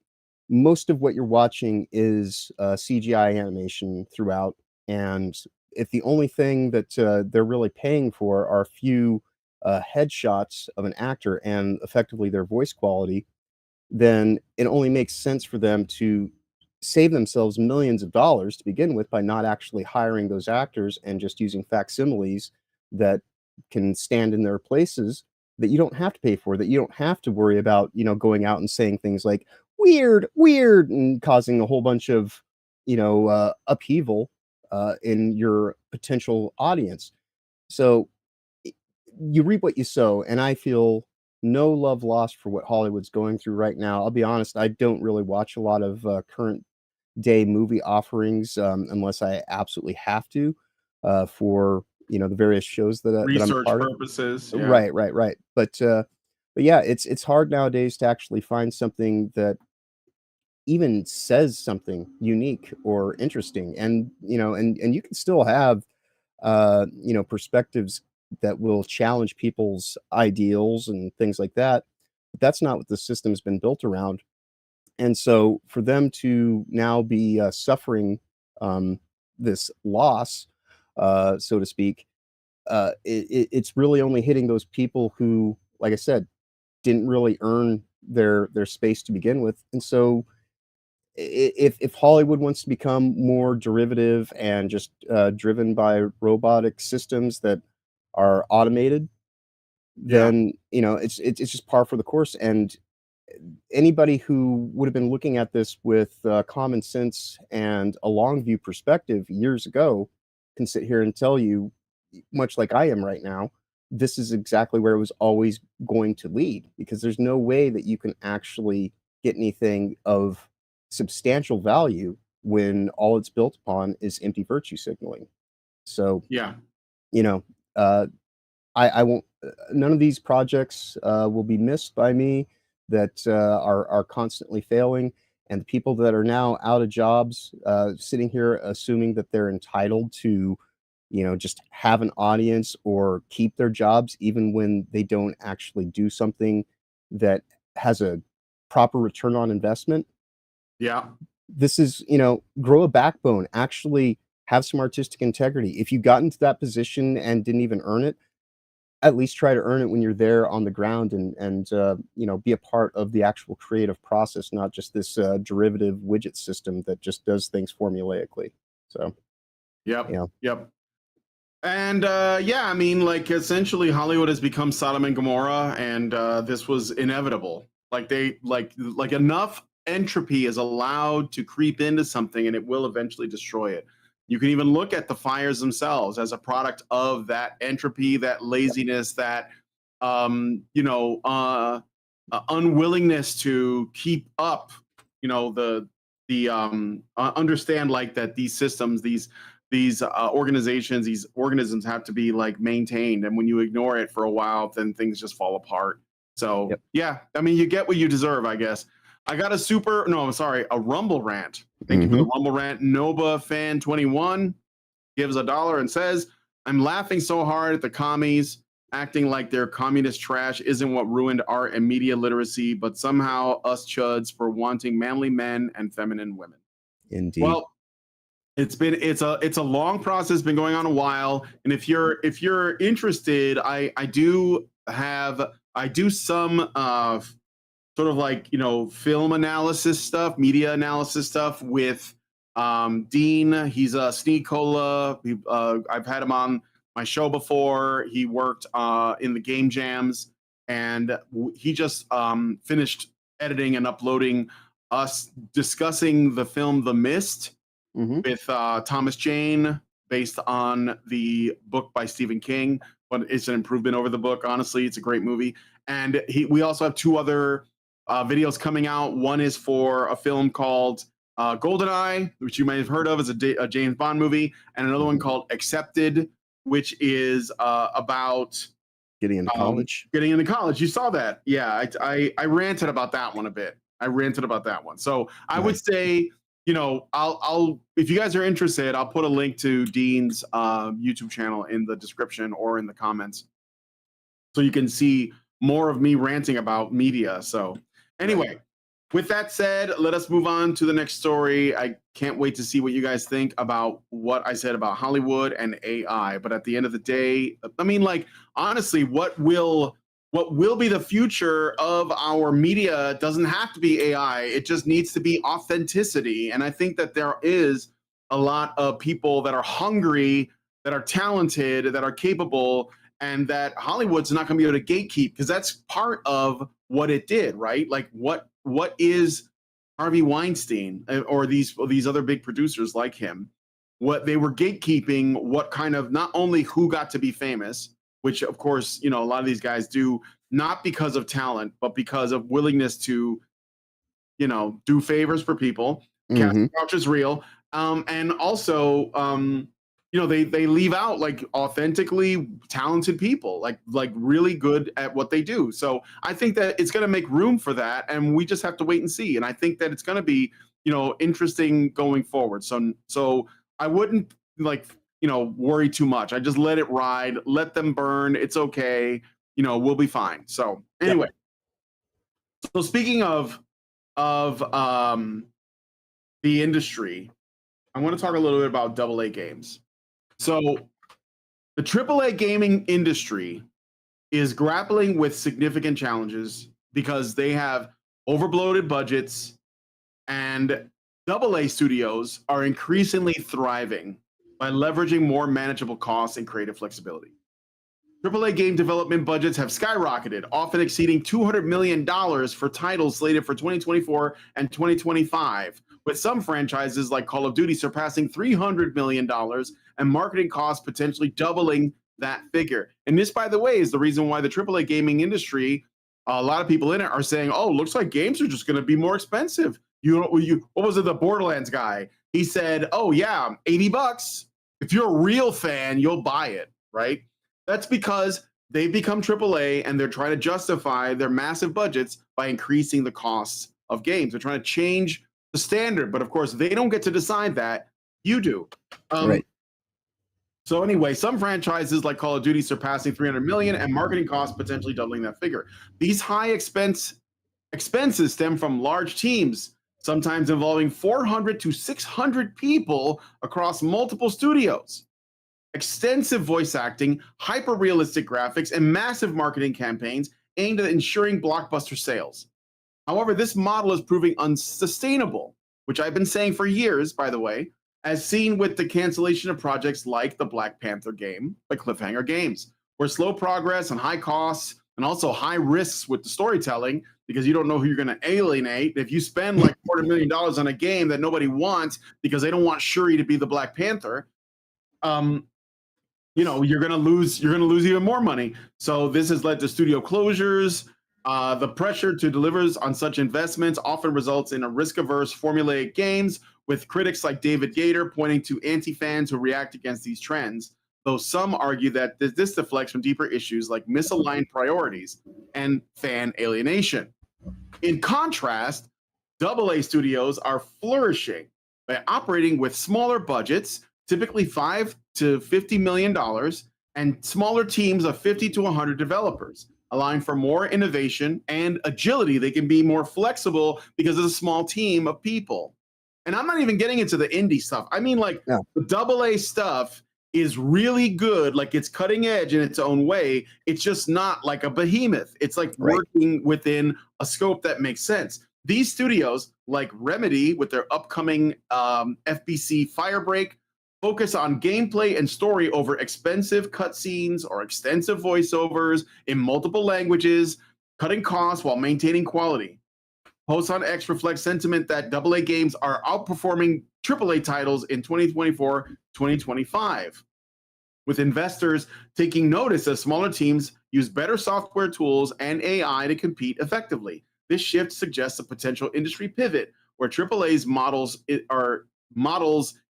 Most of what you're watching is CGI animation throughout, and if the only thing that they're really paying for are a few headshots of an actor and effectively their voice quality, then it only makes sense for them to save themselves millions of dollars to begin with by not actually hiring those actors and just using facsimiles that can stand in their places that you don't have to pay for, that you don't have to worry about, you know, going out and saying things like weird, weird, and causing a whole bunch of, upheaval in your potential audience. So you reap what you sow, and I feel no love lost for what Hollywood's going through right now. I'll be honest, I don't really watch a lot of current day movie offerings unless I absolutely have to for the various shows that I'm a Research part of. purposes, yeah. Right. But yeah, it's hard nowadays to actually find something that even says something unique or interesting, and and you can still have perspectives that will challenge people's ideals and things like that. But that's not what the system's been built around. And so for them to now be suffering this loss, so to speak, it's really only hitting those people who, like I said, didn't really earn their space to begin with. And so if Hollywood wants to become more derivative and just driven by robotic systems that are automated, then it's just par for the course. And anybody who would have been looking at this with common sense and a long view perspective years ago can sit here and tell you, much like I am right now, this is exactly where it was always going to lead, because there's no way that you can actually get anything of substantial value when all it's built upon is empty virtue signaling. So, Yeah. you know, uh, I won't. None of these projects will be missed by me that are constantly failing, and the people that are now out of jobs, sitting here assuming that they're entitled to, just have an audience or keep their jobs even when they don't actually do something that has a proper return on investment. Yeah. This is, grow a backbone, actually have some artistic integrity. If you got into that position and didn't even earn it, at least try to earn it when you're there on the ground, and be a part of the actual creative process, not just this derivative widget system that just does things formulaically. So, Yep. you know, Yep. And yeah, I mean, like essentially, Hollywood has become Sodom and Gomorrah, and this was inevitable. Like like enough entropy is allowed to creep into something, and it will eventually destroy it. You can even look at the fires themselves as a product of that entropy, that laziness, that unwillingness to keep up. Understand like that these systems, these organizations, these organisms have to be like maintained, and when you ignore it for a while, then things just fall apart. So yep. yeah, I mean, you get what you deserve, I guess. I got a Rumble rant. Thank you for the Mhm. Rumble rant. Noba fan 21 gives $1 and says, "I'm laughing so hard at the commies acting like their communist trash isn't what ruined art and media literacy, but somehow us chuds for wanting manly men and feminine women." Indeed. Well, it's a long process, been going on a while, and if you're interested, I do some sort of like film analysis stuff, media analysis stuff with Dean. He's a Sneak Cola. I've had him on my show before. He worked in the game jams, and he just finished editing and uploading us discussing the film The Mist Mhm. with Thomas Jane, based on the book by Stephen King, but it's an improvement over the book. Honestly, it's a great movie. And we also have two other videos coming out. One is for a film called GoldenEye, which you might have heard of as a James Bond movie, and another one Mhm. called Accepted, which is about Getting into college. getting into college. You saw that. Yeah, I ranted about that one a bit. So I would Nice. say, I'll if you guys are interested, I'll put a link to Dean's YouTube channel in the description or in the comments, so you can see more of me ranting about media. So Right. anyway, with that said, let us move on to the next story. I can't wait to see what you guys think about what I said about Hollywood and AI. But at the end of the day, I mean, like, honestly, what will be the future of our media doesn't have to be AI. It just needs to be authenticity. And I think that there is a lot of people that are hungry, that are talented, that are capable, and that Hollywood's not going to be able to gatekeep, because that's part of what it did, right? Like what is Harvey Weinstein or these other big producers like him? What they were gatekeeping, what kind of, not only who got to be famous, which of course, a lot of these guys do, not because of talent, but because of willingness to, do favors for people. Mhm. Casting couch is real. And also, they leave out like authentically talented people, like really good at what they do. So I think that it's going to make room for that, and we just have to wait and see. And I think that it's going to be, interesting going forward. So I wouldn't worry too much. I just let it ride, let them burn. It's okay. We'll be fine. So Yep. anyway, so speaking of the industry, I want to talk a little bit about AA games. So the AAA gaming industry is grappling with significant challenges because they have overbloated budgets, and AA studios are increasingly thriving by leveraging more manageable costs and creative flexibility. AAA game development budgets have skyrocketed, often exceeding $200 million for titles slated for 2024 and 2025, with some franchises like Call of Duty surpassing $300 million and marketing costs potentially doubling that figure. And this, by the way, is the reason why the AAA gaming industry, a lot of people in it are saying, oh, looks like games are just going to be more expensive. What was it, the Borderlands guy? He said, oh, yeah, $80. If you're a real fan, you'll buy it, right? That's because they've become AAA and they're trying to justify their massive budgets by increasing the costs of games. They're trying to change the standard, but of course, they don't get to decide that. You do. Right. So anyway, some franchises like Call of Duty surpassing 300 million and marketing costs potentially doubling that figure. These high expenses stem from large teams, sometimes involving 400 to 600 people across multiple studios. Extensive voice acting, hyper-realistic graphics, and massive marketing campaigns aimed at ensuring blockbuster sales. However, this model is proving unsustainable, which I've been saying for years, by the way, as seen with the cancellation of projects like the Black Panther game by Cliffhanger Games, where slow progress and high costs and also high risks with the storytelling, because you don't know who you're going to alienate. If you spend like $250 million on a game that nobody wants because they don't want Shuri to be the Black Panther, you're going to lose even more money. So this has led to studio closures. The pressure to deliver on such investments often results in a risk-averse formulaic games, with critics like David Gator pointing to anti-fans who react against these trends, though some argue that this deflects from deeper issues like misaligned priorities and fan alienation. In contrast, AA studios are flourishing by operating with smaller budgets, typically $5 to $50 million, and smaller teams of 50 to 100 developers, allowing for more innovation and agility. They can be more flexible because of a small team of people. And I'm not even getting into the indie stuff. I mean, like, the AA stuff is really good. Like, it's cutting edge in its own way. It's just not like a behemoth. It's like working within a scope that makes sense. These studios, like Remedy with their upcoming FBC Firebreak, focus on gameplay and story over expensive cutscenes or extensive voiceovers in multiple languages, cutting costs while maintaining quality. Posts on X reflect sentiment that AA games are outperforming AAA titles in 2024-2025, with investors taking notice as smaller teams use better software tools and AI to compete effectively. This shift suggests a potential industry pivot where AAA's models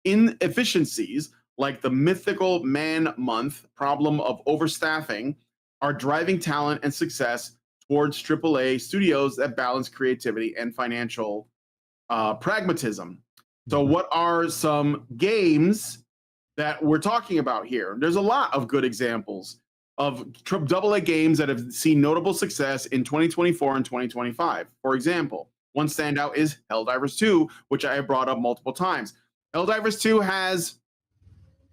inefficiencies like the mythical man-month problem of overstaffing are driving talent and success towards AAA studios that balance creativity and financial pragmatism. So what are some games that we're talking about here? There's a lot of good examples of AA games that have seen notable success in 2024 and 2025. For example, one standout is Helldivers 2, which I have brought up multiple times. Helldivers 2 has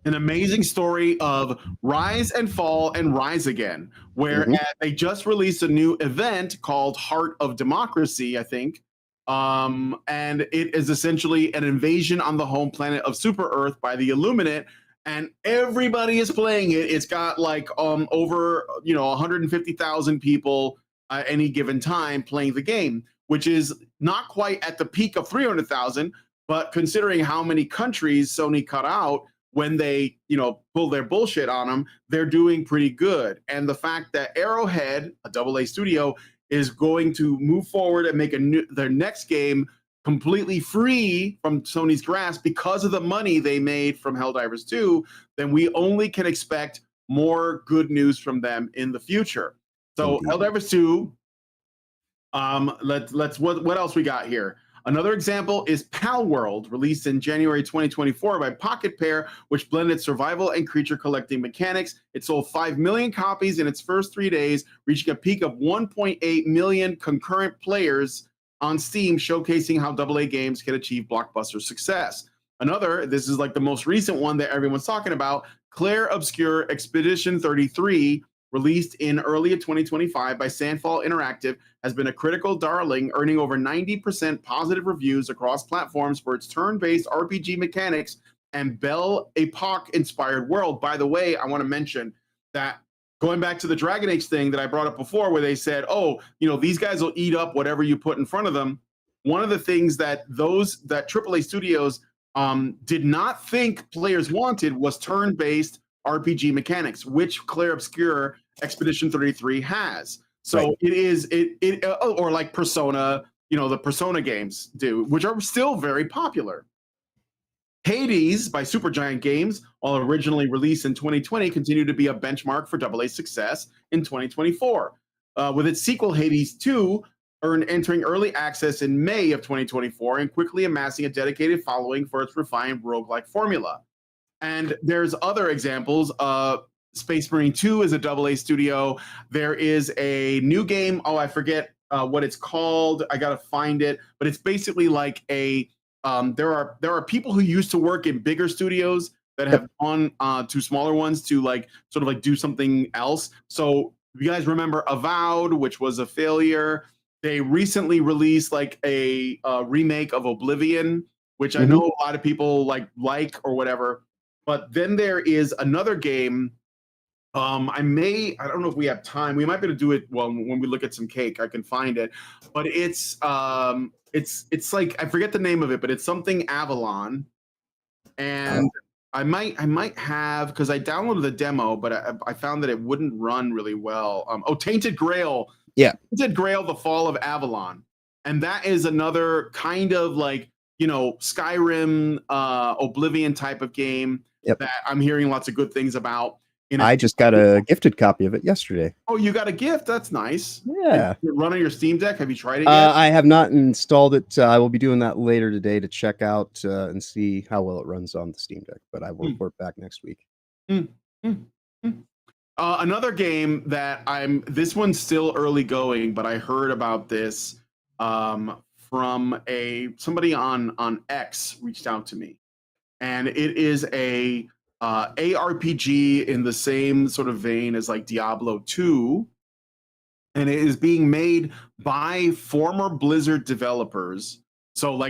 an amazing story of rise and fall and rise again, where they just released a new event called Heart of Democracy, I think. And it is essentially an invasion on the home planet of Super Earth by the Illuminate, and everybody is playing it. It's got like over 150,000 people at any given time playing the game, which is not quite at the peak of 300,000, but considering how many countries Sony cut out when they, pull their bullshit on them, they're doing pretty good. And the fact that Arrowhead, a AA studio, is going to move forward and make their next game completely free from Sony's grasp because of the money they made from Helldivers 2, then we only can expect more good news from them in the future. So Helldivers 2, what else we got here? Another example is Pal World, released in January 2024 by Pocket Pair, which blended survival and creature collecting mechanics. It sold 5 million copies in its first 3 days, reaching a peak of 1.8 million concurrent players on Steam, showcasing how AA games can achieve blockbuster success. This is like the most recent one that everyone's talking about, Claire Obscure Expedition 33, released in early 2025 by Sandfall Interactive, has been a critical darling, earning over 90% positive reviews across platforms for its turn-based RPG mechanics and Belle Epoque-inspired world. By the way, I want to mention that going back to the Dragon Age thing that I brought up before, where they said, oh, these guys will eat up whatever you put in front of them. One of the things that AAA studios did not think players wanted was turn-based RPG mechanics, which Clair Obscur Expedition 33 has. So or like Persona, the Persona games do, which are still very popular. Hades by Supergiant Games, while originally released in 2020, continued to be a benchmark for AA success in 2024. With its sequel, Hades 2, entering early access in May of 2024 and quickly amassing a dedicated following for its refined roguelike formula. And there's other examples. Space Marine 2 is a AA studio. There is a new game. Oh, I forget what it's called. I got to find it. But it's basically like a there are people who used to work in bigger studios that have gone to smaller ones to sort of do something else. So if you guys remember Avowed, which was a failure, they recently released a remake of Oblivion, which I know a lot of people like or whatever. But then there is another game. I don't know if we have time. We might be able to do it when we look at some cake. I can find it, but it's like, I forget the name of it, but it's something Avalon, and I might have, because I downloaded the demo, but I found that it wouldn't run really well. Tainted Grail. Yeah, Tainted Grail: The Fall of Avalon, and that is another kind of Skyrim, Oblivion type of game that I'm hearing lots of good things about. I just got a gifted copy of it yesterday. Oh, you got a gift? That's nice. Yeah. Did it run on your Steam Deck? Have you tried it yet? I have not installed it. I will be doing that later today to check out and see how well it runs on the Steam Deck, but I will report back next week. Another game that this one's still early going, but I heard about this from somebody on X reached out to me, and it is a ARPG in the same sort of vein as Diablo 2, and it is being made by former Blizzard developers. So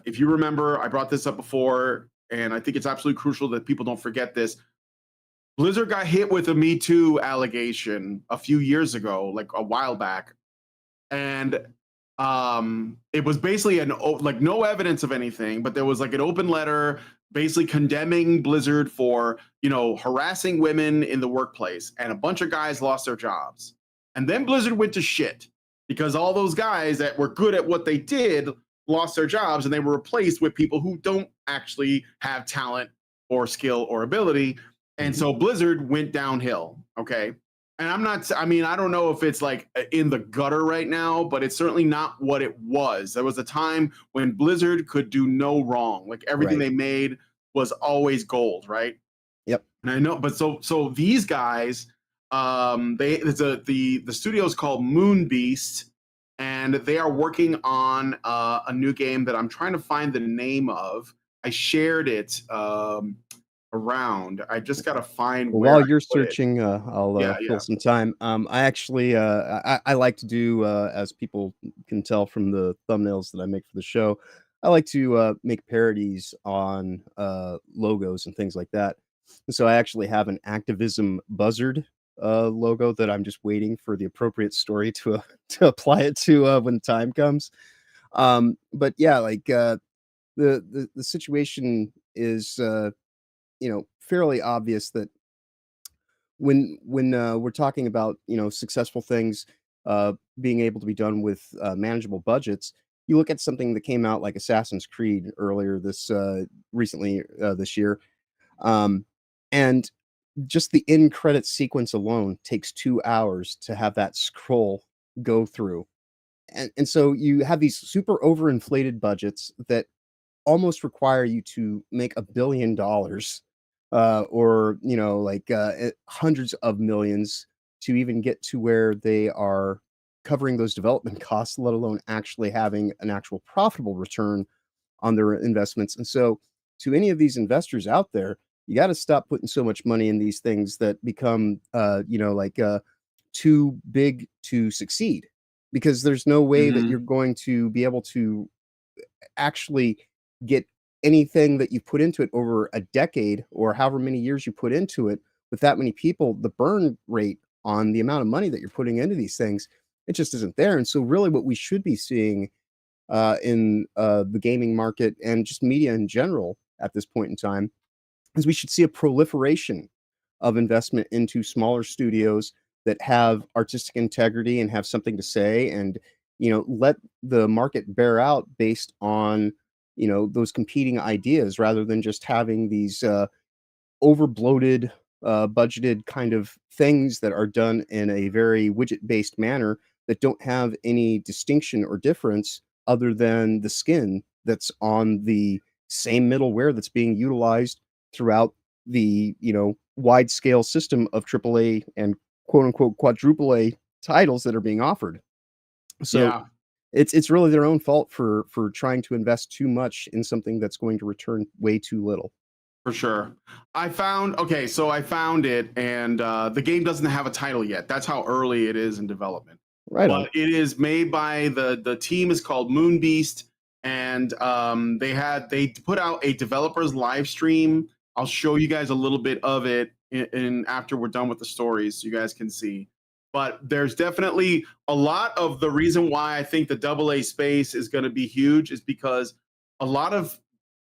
if you remember, I brought this up before, and I think it's absolutely crucial that people don't forget this. Blizzard got hit with a Me Too allegation a few years ago, a while back, and it was basically no evidence of anything, but there was an open letter basically condemning Blizzard for harassing women in the workplace, and a bunch of guys lost their jobs. And then Blizzard went to shit because all those guys that were good at what they did lost their jobs, and they were replaced with people who don't actually have talent or skill or ability. And so Blizzard went downhill. Okay. And I don't know if it's in the gutter right now, but it's certainly not what it was. There was a time when Blizzard could do no wrong. Everything they made was always gold, right? Yep. And I know, but so these guys, the studio is called Moon Beast, and they are working on a new game that I'm trying to find the name of. I shared it around. I just got to find while you're searching, I'll fill some time. I actually I like to do, as people can tell from the thumbnails that I make for the show, I like to make parodies on logos and things like that. And so I actually have an activism buzzard logo that I'm just waiting for the appropriate story to apply it to when the time comes. But yeah, the situation is fairly obvious that when we're talking about successful things being able to be done with manageable budgets, you look at something that came out like Assassin's Creed earlier recently this year, and just the end credit sequence alone takes 2 hours to have that scroll go through, and so you have these super overinflated budgets that almost require you to make $1 billion, or hundreds of millions to even get to where they are covering those development costs, let alone actually having an actual profitable return on their investments. And so, to any of these investors out there, you got to stop putting so much money in these things that become, too big to succeed, because there's no way that you're going to be able to actually get anything that you put into it over a decade or however many years you put into it with that many people, the burn rate on the amount of money that you're putting into these things, it just isn't there. And so really what we should be seeing in the gaming market and just media in general at this point in time is we should see a proliferation of investment into smaller studios that have artistic integrity and have something to say, and let the market bear out based on those competing ideas, rather than just having these over bloated, budgeted kind of things that are done in a very widget based manner that don't have any distinction or difference other than the skin that's on the same middleware that's being utilized throughout the wide scale system of AAA and quote unquote quadruple A titles that are being offered. So Yeah, it's really their own fault for trying to invest too much in something that's going to return way too little. for sure. So I found it, and the game doesn't have a title yet. That's how early it is in development. Right on. But it is made by the team is called Moonbeast, and they put out a developers live stream. I'll show you guys a little bit of it in after we're done with the stories, so you guys can see. But there's definitely a lot of the reason why I think the AA space is going to be huge is because a lot of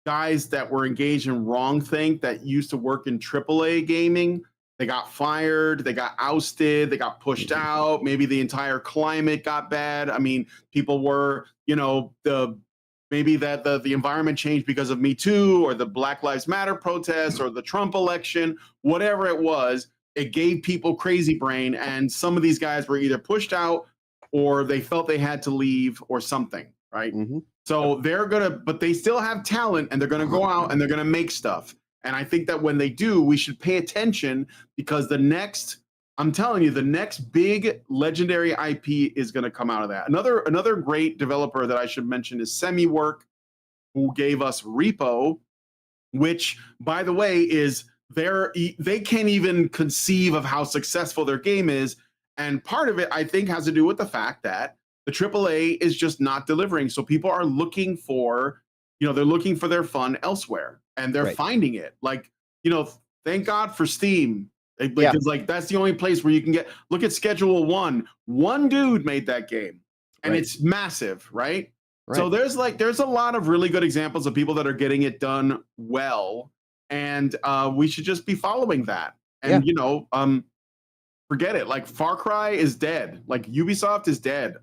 guys that were engaged in wrongthink that used to work in AAA gaming, they got fired, they got ousted, they got pushed out. Maybe the entire climate got bad. I mean, people were, maybe that the environment changed because of Me Too or the Black Lives Matter protests or the Trump election, whatever it was. It gave people crazy brain, and some of these guys were either pushed out or they felt they had to leave or something, right? Mm-hmm. So but they still have talent, and they're gonna go out and they're gonna make stuff. And I think that when they do, we should pay attention, because I'm telling you, the next big legendary IP is gonna come out of that. Another great developer that I should mention is SemiWork, who gave us Repo, which, by the way, is they can't even conceive of how successful their game is. And part of it, I think, has to do with the fact that the AAA is just not delivering. So people are looking for, they're looking for their fun elsewhere, and they're Right. finding it. Like, thank God for Steam. Yeah. It's like that's the only place where you can look at Schedule One. One dude made that game, and Right. it's massive, right? Right. So there's a lot of really good examples of people that are getting it done well, and we should just be following that. And forget it. Like, Far Cry is dead. Like, Ubisoft is dead.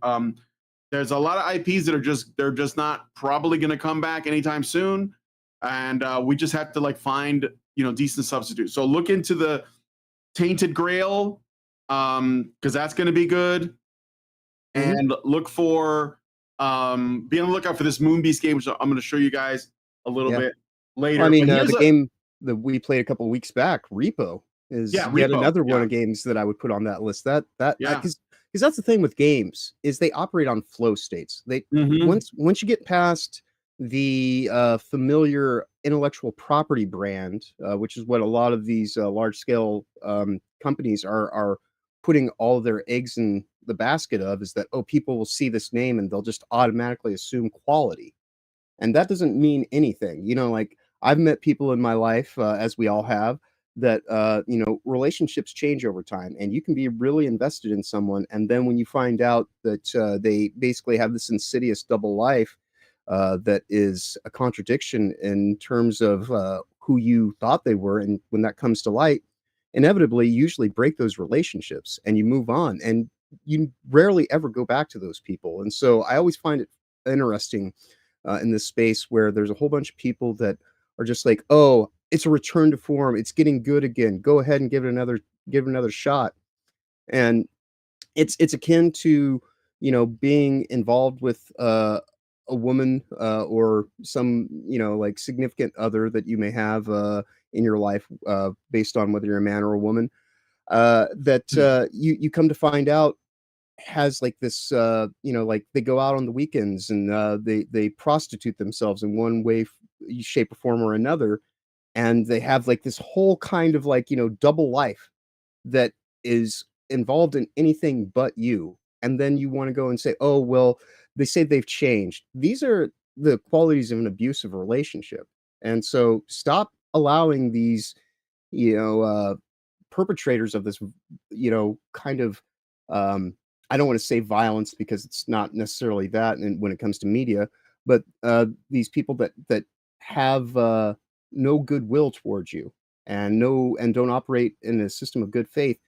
There's a lot of IPs that they're just not probably going to come back anytime soon, and we just have to find decent substitutes. So look into the Tainted Grail, because that's going to be good, and look for be on the lookout for this Moonbeast game, which I'm going to show you guys a little bit later. Well, I mean, the game that we played a couple of weeks back, Repo, is yet Repo, another one of games that I would put on that list. Because that's the thing with games, is they operate on flow states. They once you get past the familiar intellectual property brand, which is what a lot of these large scale companies are putting all their eggs in the basket of, is that, oh, people will see this name and they'll just automatically assume quality. And that doesn't mean anything. Like, I've met people in my life, as we all have, that relationships change over time, and you can be really invested in someone, and then when you find out that they basically have this insidious double life that is a contradiction in terms of who you thought they were, and when that comes to light, inevitably you usually break those relationships and you move on, and you rarely ever go back to those people. And so I always find it interesting in this space where there's a whole bunch of people that are just like, oh, it's a return to form, it's getting good again, go ahead and give it another shot. And it's akin to being involved with a woman or some significant other that you may have in your life, based on whether you're a man or a woman, that you come to find out has this they go out on the weekends and they prostitute themselves in one way, shape or form or another, and they have this whole kind of double life that is involved in anything but you. And then you want to go and say, oh, well, they say they've changed. These are the qualities of an abusive relationship. And so stop allowing these perpetrators of this, kind of, I don't want to say violence because it's not necessarily that, and when it comes to media, but these people that have no goodwill towards you and don't operate in a system of good faith.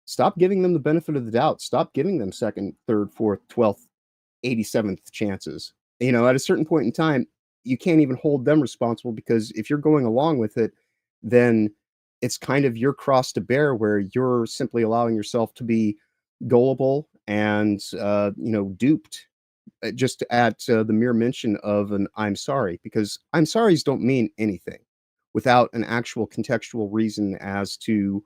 Stop giving them the benefit of the doubt. Stop giving them second, third, fourth, 12th, 87th chances. At a certain point in time, you can't even hold them responsible, because if you're going along with it, then it's kind of your cross to bear, where you're simply allowing yourself to be gullible and duped, just at the mere mention of an "I'm sorry," because "I'm sorry's" don't mean anything without an actual contextual reason as to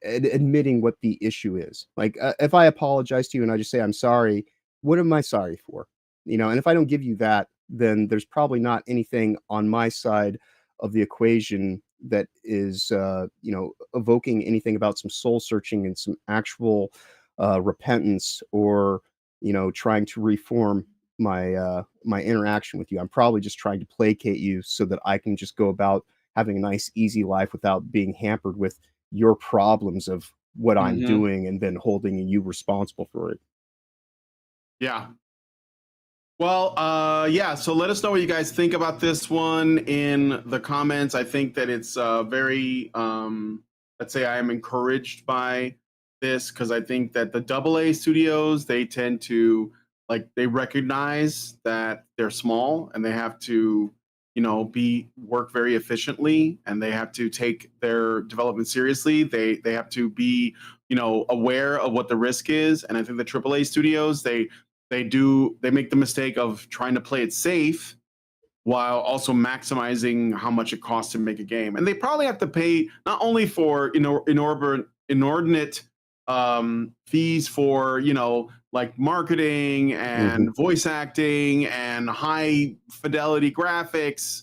admitting what the issue is. Like, if I apologize to you and I just say I'm sorry, what am I sorry for? And if I don't give you that, then there's probably not anything on my side of the equation that is, evoking anything about some soul searching and some actual repentance, or trying to reform my interaction with you. I'm probably just trying to placate you so that I can just go about having a nice, easy life without being hampered with your problems of what I'm doing and then holding you responsible for it. Yeah. Well, yeah. So let us know what you guys think about this one in the comments. I think that it's very, let's say, I am encouraged by this, because I think that the AA studios, they tend to, like, they recognize that they're small and they have to, work very efficiently, and they have to take their development seriously. They have to be, aware of what the risk is. And I think the AAA studios, they make the mistake of trying to play it safe while also maximizing how much it costs to make a game. And they probably have to pay not only for inordinate fees for like marketing and voice acting and high fidelity graphics,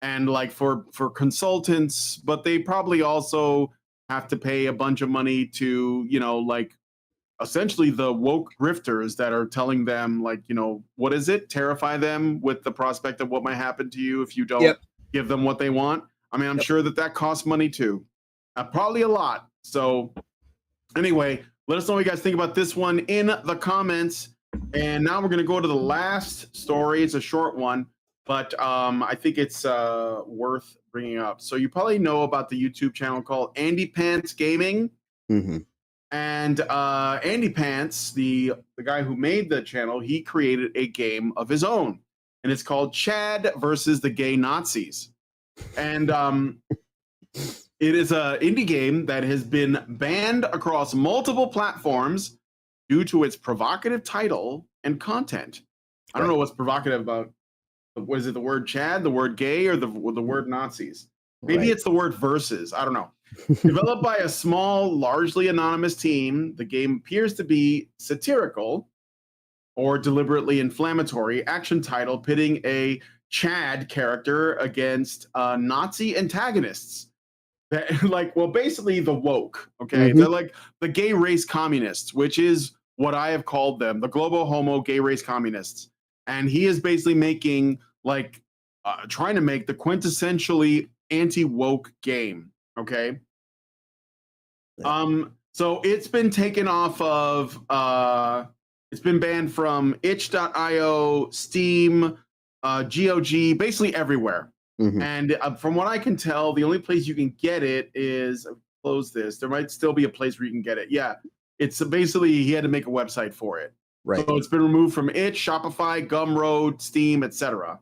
and like for consultants, but they probably also have to pay a bunch of money to like essentially the woke grifters that are telling them, like, what is it? Terrify them with the prospect of what might happen to you if you don't give them what they want. I mean, I'm sure that costs money too. Probably a lot. So anyway, let us know what you guys think about this one in the comments. And now we're going to go to the last story. It's a short one, but I think it's worth bringing up. So you probably know about the YouTube channel called Andy Pants Gaming. And Andy Pants, the guy who made the channel, he created a game of his own, and it's called Chad versus the Gay Nazis. And it is an indie game that has been banned across multiple platforms due to its provocative title and content. I don't know what's provocative about. Was it the word Chad, the word gay, or the word Nazis? Maybe it's the word versus. I don't know. Developed by a small, largely anonymous team, the game appears to be satirical or deliberately inflammatory action title pitting a Chad character against Nazi antagonists. Basically the woke, okay? They're like the gay race communists, which is what I have called them, the global homo gay race communists. And he is basically making, trying to make the quintessentially anti-woke game, okay? So it's been taken off of, it's been banned from itch.io, Steam, GOG, basically everywhere. And from what I can tell, the only place you can get it is, close this, there might still be a place where you can get it. Yeah, it's basically, he had to make a website for it. So it's been removed from itch, Shopify, Gumroad, Steam, etc.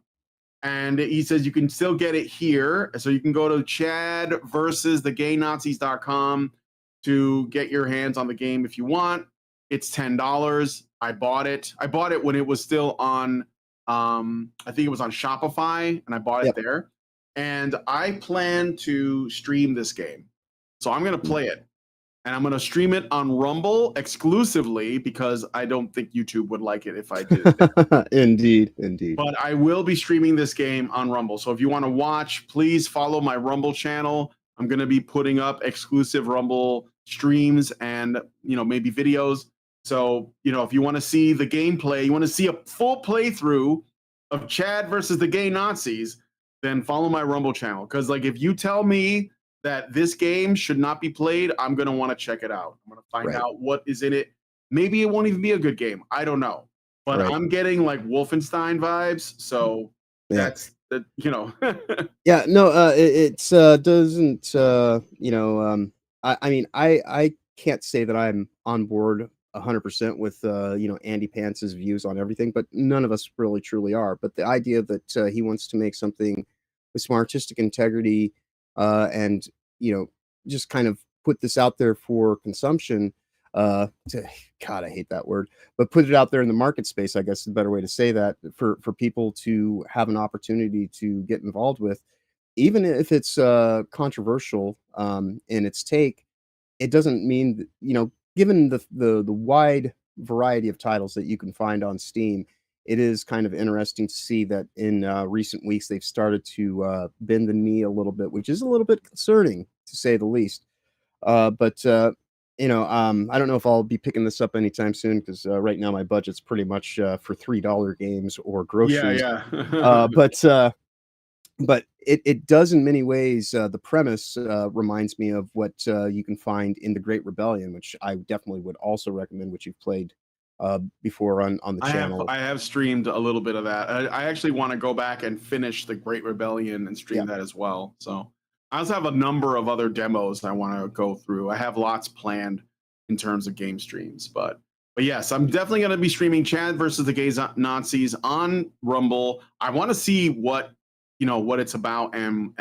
And he says you can still get it here. So you can go to chadversusthegaynazis.com to get your hands on the game if you want. It's $10. I bought it. I bought it when it was still on, I think it was on Shopify, and I bought it there. And I plan to stream this game. So I'm going to play it. And I'm going to stream it on Rumble exclusively, because I don't think YouTube would like it if I did it there. Indeed. But I will be streaming this game on Rumble. So if you want to watch, please follow my Rumble channel. I'm going to be putting up exclusive Rumble streams and, maybe videos. So, if you want to see the gameplay, you want to see a full playthrough of Chad versus the Gay Nazis, then follow my Rumble channel. Because, if you tell me that this game should not be played, I'm going to want to check it out. I'm going to find out what is in it. Maybe it won't even be a good game. I don't know. But I'm getting like Wolfenstein vibes. So that's the, you know. Yeah, no, it's doesn't you know, I mean, I can't say that I'm on board 100% with you know, Andy Pants's views on everything, but none of us really truly are. But the idea that he wants to make something with some artistic integrity and you know, just kind of put this out there for consumption to, God, I hate that word, but put it out there in the market space, I guess is a better way to say that, for people to have an opportunity to get involved with, even if it's controversial in its take. It doesn't mean that, you know, given the wide variety of titles that you can find on Steam, it is kind of interesting to see that in recent weeks they've started to bend the knee a little bit, which is a little bit concerning to say the least. But you know, I don't know if I'll be picking this up anytime soon because right now my budget's pretty much for $3 games or groceries. Yeah. But it does in many ways. The premise reminds me of what you can find in The Great Rebellion, which I definitely would also recommend, which you've played before on the channel. I have streamed a little bit of that. I actually want to go back and finish The Great Rebellion and stream that as well. So I also have a number of other demos I want to go through. I have lots planned in terms of game streams, but yes, I'm definitely going to be streaming Chad versus the Gay Nazis on Rumble. I want to see what, you know, what it's about and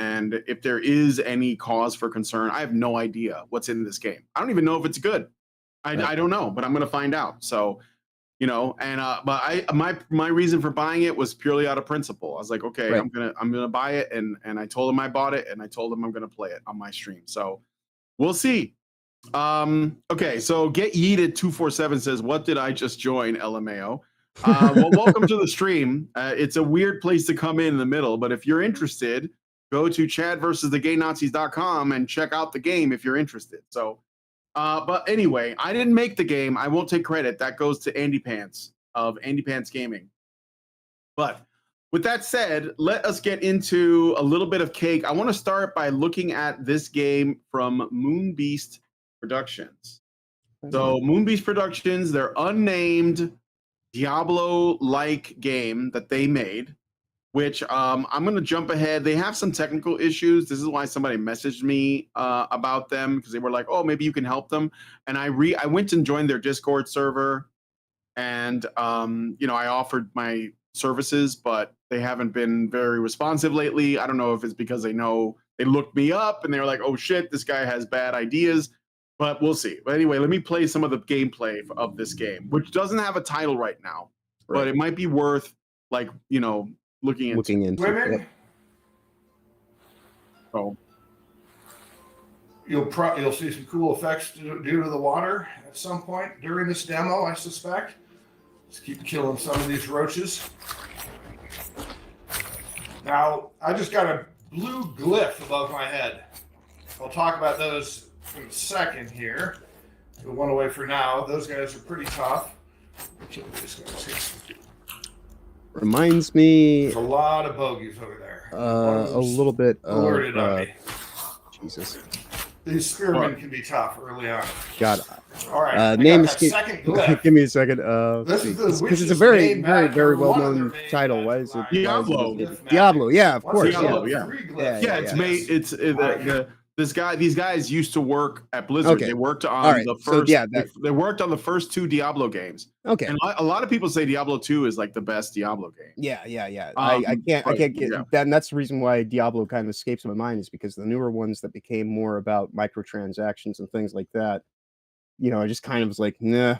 if there is any cause for concern. I have no idea what's in this game. I don't even know if it's good. I don't know, but I'm going to find out. So, you know, and but my reason for buying it was purely out of principle. I was like, okay, I'm gonna buy it, and I told him I bought it, and I told him I'm gonna play it on my stream. So we'll see. Okay, so Get Yeeted 247 says, "What did I just join?" LMAO. Well, welcome to the stream. It's a weird place to come in the middle, but if you're interested, go to chadversusthegaynazis.com and check out the game if you're interested. So. But anyway, I didn't make the game. I won't take credit. That goes to Andy Pants of Andy Pants Gaming. But with that said, let us get into a little bit of cake. I want to start by looking at this game from Moonbeast Productions. So Moonbeast Productions, their unnamed Diablo-like game that they made, which I'm going to jump ahead. They have some technical issues. This is why somebody messaged me about them, because they were like, oh, maybe you can help them. And I went and joined their Discord server, and you know, I offered my services, but they haven't been very responsive lately. I don't know if it's because they know they looked me up and they were like, oh shit, this guy has bad ideas, but we'll see. But anyway, let me play some of the gameplay of this game, which doesn't have a title right now, but it might be worth, like, you know, looking into women. Oh, You'll see some cool effects due to the water at some point during this demo, I suspect. Let's keep killing some of these roaches. Now, I just got a blue glyph above my head. I'll talk about those in a second here. Put one away for now. Those guys are pretty tough. Kill these guys here. Reminds me. There's a lot of bogeys over there. A little bit alerted on me. Jesus. These spearmen can be tough early on. God. All right. Name is. Second glyph. Give me a second. Because it's a very well-known title. Why is it Diablo? Diablo, yeah, of course. Diablo, yeah. It's made. It's these guys used to work at Blizzard. Okay. They worked on the first. So, they worked on the first 2 Diablo games. Okay. And a lot of people say Diablo 2 is like the best Diablo game. Yeah. I can't get that. And that's the reason why Diablo kind of escapes my mind, is because the newer ones that became more about microtransactions and things like that, you know, I just kind of was like, nah,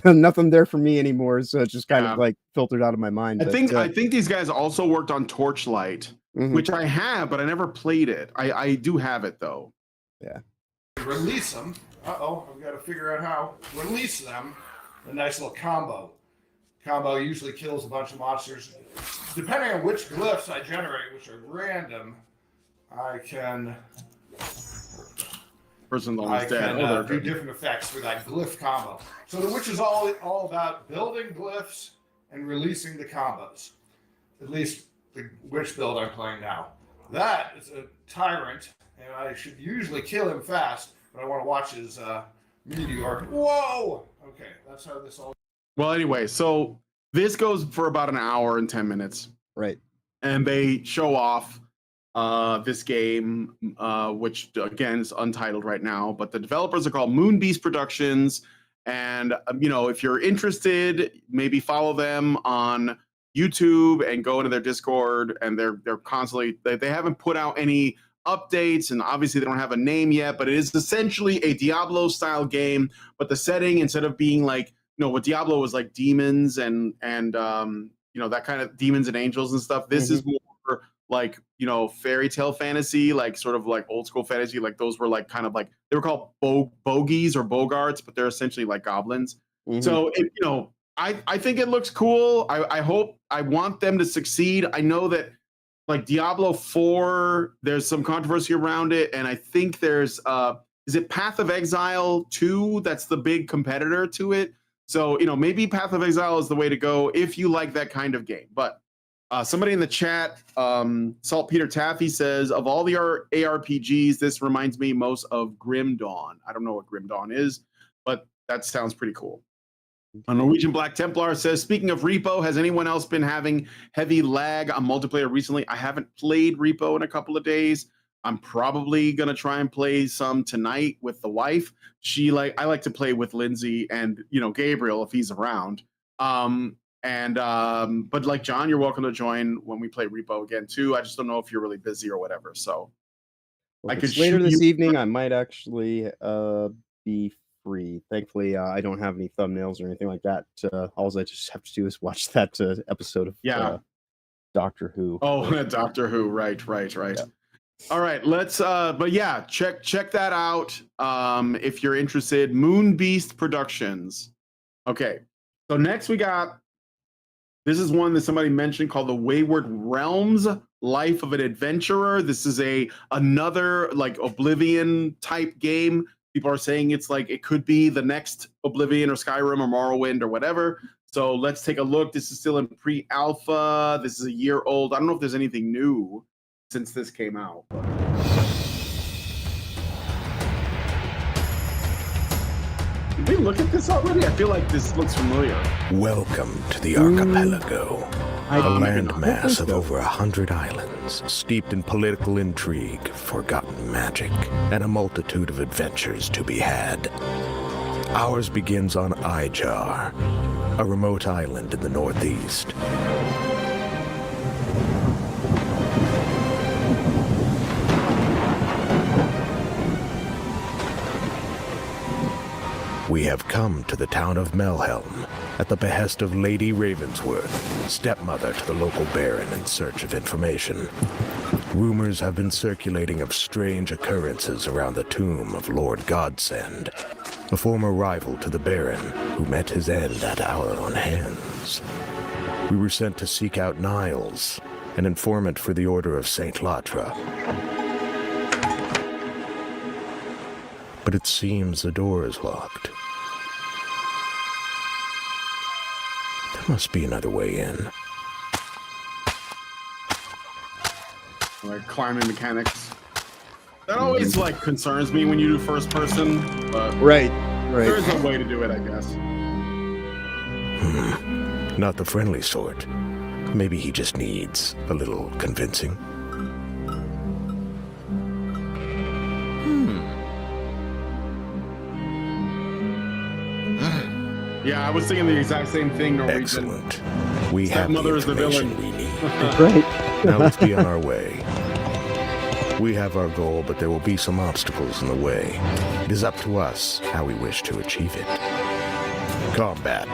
nothing there for me anymore. So it's just kind of like filtered out of my mind. I think these guys also worked on Torchlight, which I have, but I never played it. I do have it though. Yeah. Release them. I've got to figure out how. Release them. A nice little combo. Combo usually kills a bunch of monsters. Depending on which glyphs I generate, which are random, I can do different effects for that glyph combo. So the witch is all about building glyphs and releasing the combos. At least the witch build I'm playing now. That is a tyrant, and I should usually kill him fast, but I want to watch his meteor. Whoa! Okay, that's how this all. Well, anyway, so this goes for about an hour and 10 minutes. Right. And they show off this game, which again is untitled right now, but the developers are called Moonbeast Productions. And if you're interested, maybe follow them on YouTube and go into their Discord. And they're constantly they haven't put out any updates, and obviously they don't have a name yet. But it is essentially a Diablo style game. But the setting, instead of being like what Diablo was like demons and that kind of demons and angels and stuff. This is more like fairy tale fantasy, like sort of like old school fantasy. Like those were like kind of like they were called bogies or bogarts, but they're essentially like goblins. So I think it looks cool. I want them to succeed. I know that like Diablo 4, there's some controversy around it, and I think there's is it Path of Exile 2 that's the big competitor to it. So, maybe Path of Exile is the way to go if you like that kind of game. But somebody in the chat, Saltpeter Taffy says, of all the ARPGs, this reminds me most of Grim Dawn. I don't know what Grim Dawn is, but that sounds pretty cool. A Norwegian Black Templar says, speaking of Repo, has anyone else been having heavy lag on multiplayer recently? I haven't played Repo in a couple of days. I'm probably going to try and play some tonight with the wife. I like to play with Lindsay and, Gabriel if he's around. But like John, you're welcome to join when we play Repo again too. I just don't know if you're really busy or whatever. So I could later this evening. I might actually be free. Thankfully, I don't have any thumbnails or anything like that. All I just have to do is watch that episode of Doctor Who. Oh, Doctor Who. Right. Yeah. All right, let's but yeah, check that out if you're interested. Moonbeast Productions. Okay. So next we got, this is one that somebody mentioned called The Wayward Realms: Life of an Adventurer. This is another like Oblivion type game. People are saying it's like it could be the next Oblivion or Skyrim or Morrowind or whatever. So let's take a look. This is still in pre-alpha. This is a year old. I don't know if there's anything new since this came out. Did we look at this already? I feel like this looks familiar. Welcome to the archipelago, a landmass of over 100 islands, steeped in political intrigue, forgotten magic, and a multitude of adventures to be had. Ours begins on Ijar, a remote island in the northeast. We have come to the town of Melhelm at the behest of Lady Ravensworth, stepmother to the local baron in search of information. Rumors have been circulating of strange occurrences around the tomb of Lord Godsend, a former rival to the baron who met his end at our own hands. We were sent to seek out Niles, an informant for the Order of St. Latra. But it seems the door is locked. There must be another way in. Like climbing mechanics. That always like concerns me when you do first person, but right. There's a way to do it, I guess. Not the friendly sort. Maybe he just needs a little convincing. Yeah, I was thinking the exact same thing, Norwegian. Excellent. We have the information we need. Right. Now let's be on our way. We have our goal, but there will be some obstacles in the way. It is up to us how we wish to achieve it. Combat.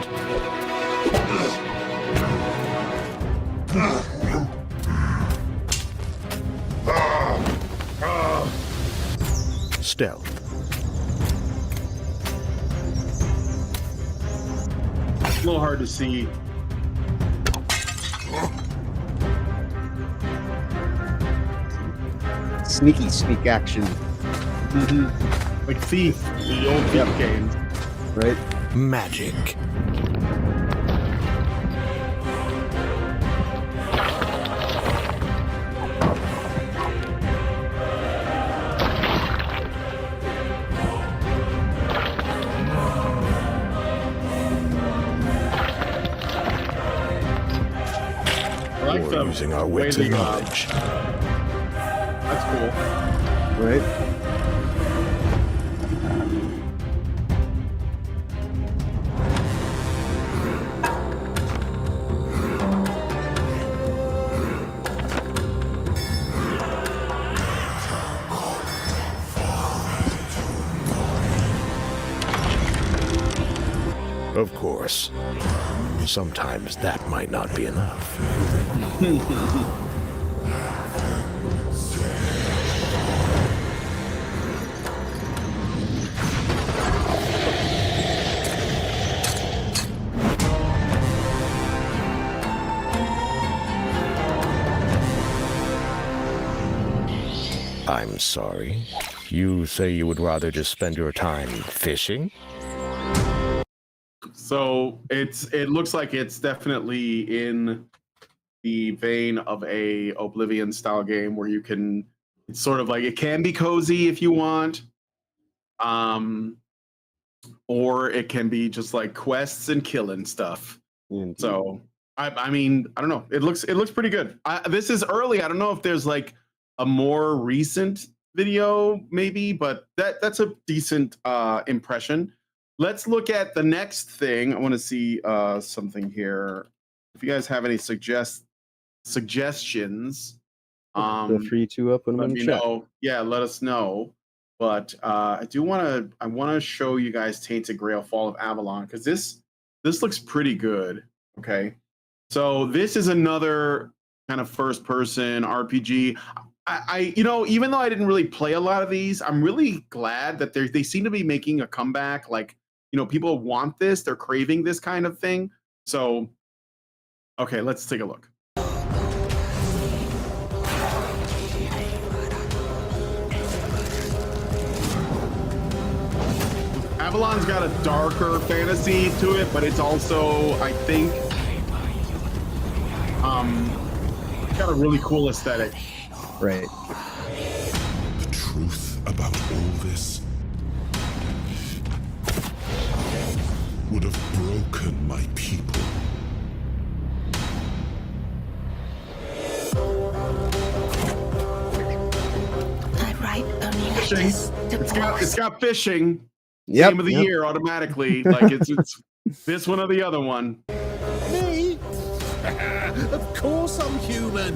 Stealth. It's a little hard to see. Sneak action. Mm-hmm. Like Thief, the old Thief games. Right? Magic. using our wits and knowledge. That's cool. Right? Of course, sometimes that might not be enough. I'm sorry. You say you would rather just spend your time fishing? So it looks like it's definitely in the vein of a Oblivion style game where you can, it's sort of like, it can be cozy if you want, or it can be just like quests and killing stuff. Indeed. So I mean, I don't know. It looks pretty good. This is early. I don't know if there's like a more recent video maybe, but that's a decent impression. Let's look at the next thing. I want to see something here. If you guys have any suggestions, Feel free to put them let in me the chat. know. Yeah, let us know. But I want to show you guys Tainted Grail: Fall of Avalon, because this looks pretty good. Okay, so this is another kind of first person RPG. I even though I didn't really play a lot of these, I'm really glad that they seem to be making a comeback. Like, people want this, they're craving this kind of thing. So, okay, let's take a look. Avalon's got a darker fantasy to it, but it's also, I think, got a really cool aesthetic. Right. The truth about all this would have broken my people. I write only Fishing. letters to It's got fishing. Yep. Game of the year automatically. Like it's this one or the other one. Me? Of course I'm human.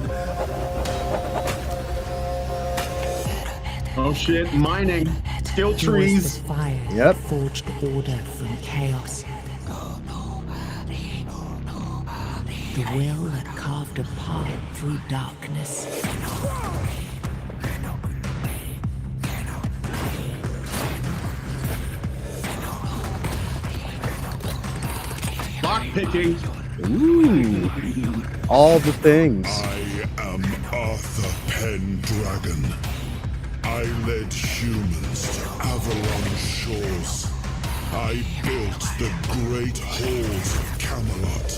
Oh shit, mining. Skill Yours trees. the fire Yep. that forged order from chaos. The will that carved a path through darkness. Lock picking. Ooh. All the things. I am Arthur Pendragon. I led humans to Avalon shores. I built the great halls of Camelot.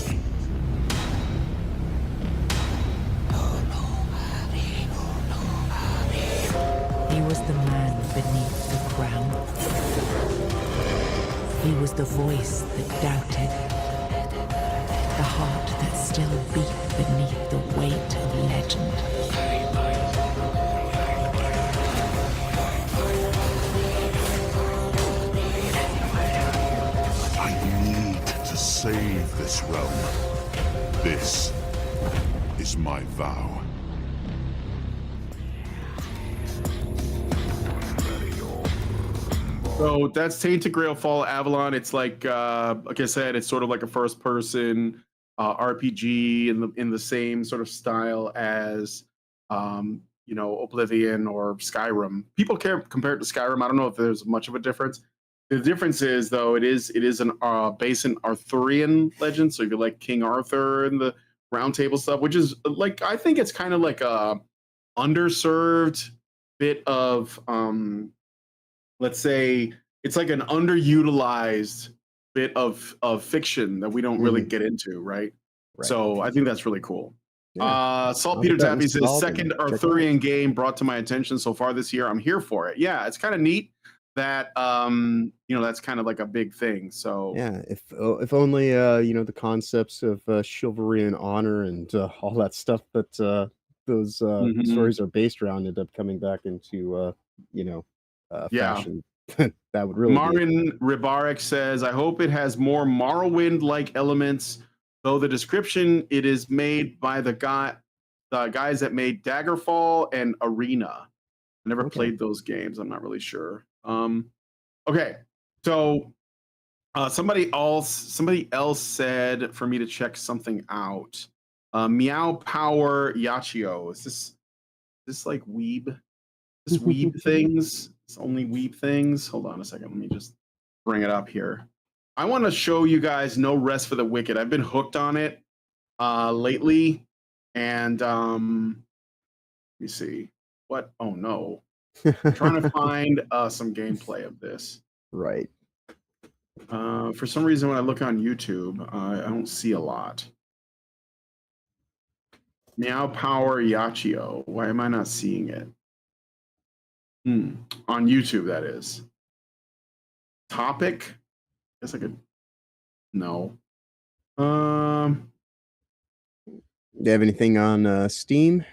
He was the man beneath the crown. He was the voice that doubted. The heart that still beat beneath the weight of legend. I need to save this realm. This is my vow. So that's Tainted Grail: Fall of Avalon. It's like I said, it's sort of like a first-person RPG in the same sort of style as Oblivion or Skyrim. People compare it to Skyrim. I don't know if there's much of a difference. The difference is, though, it is an based in Arthurian legend. So if you like King Arthur and the Round Table stuff, which is like, I think it's kind of like a underserved bit of let's say it's like an underutilized bit of fiction that we don't really get into, right? So I think that's really cool. Yeah. Saltpeter that Tappy says, installed second and check it out. Arthurian game brought to my attention so far this year. I'm here for it. Yeah, it's kind of neat. that that's kind of like a big thing. So Yeah, if only the concepts of chivalry and honor and all that stuff that those Mhm. stories are based around end up coming back into Yeah. fashion. That would really be Marin Ribarek says, I hope it has more Morrowind-like elements, though the description it is made by the guys that made Daggerfall and Arena. I never Okay. played those games. I'm not really sure. Okay, so somebody else said for me to check something out. Meow Power Yachio. Is this like weeb? This weeb things? It's only weeb things. Hold on a second. Let me just bring it up here. I want to show you guys No Rest for the Wicked. I've been hooked on it lately, and let me see. What? Oh no! I'm trying to find some gameplay of this. right. For some reason, when I look on YouTube, I don't see a lot. Meow Power Yachio. Why am I not seeing it? On YouTube, that is. Topic? Guess I could. No. Do you have anything on Steam,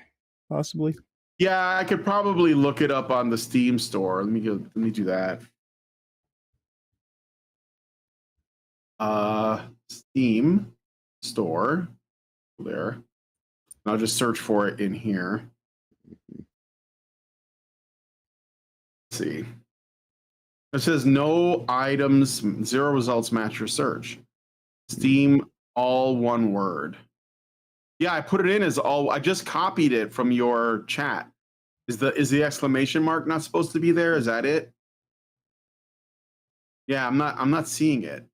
possibly? Yeah, I could probably look it up on the Steam store. Let me do that. Steam store. There. I'll just search for it in here. Let's see. It says no items, 0 results match your search. Steam, all one word. Yeah, I put it in as all. I just copied it from your chat. Is the exclamation mark not supposed to be there? Is that it? Yeah, I'm not seeing it.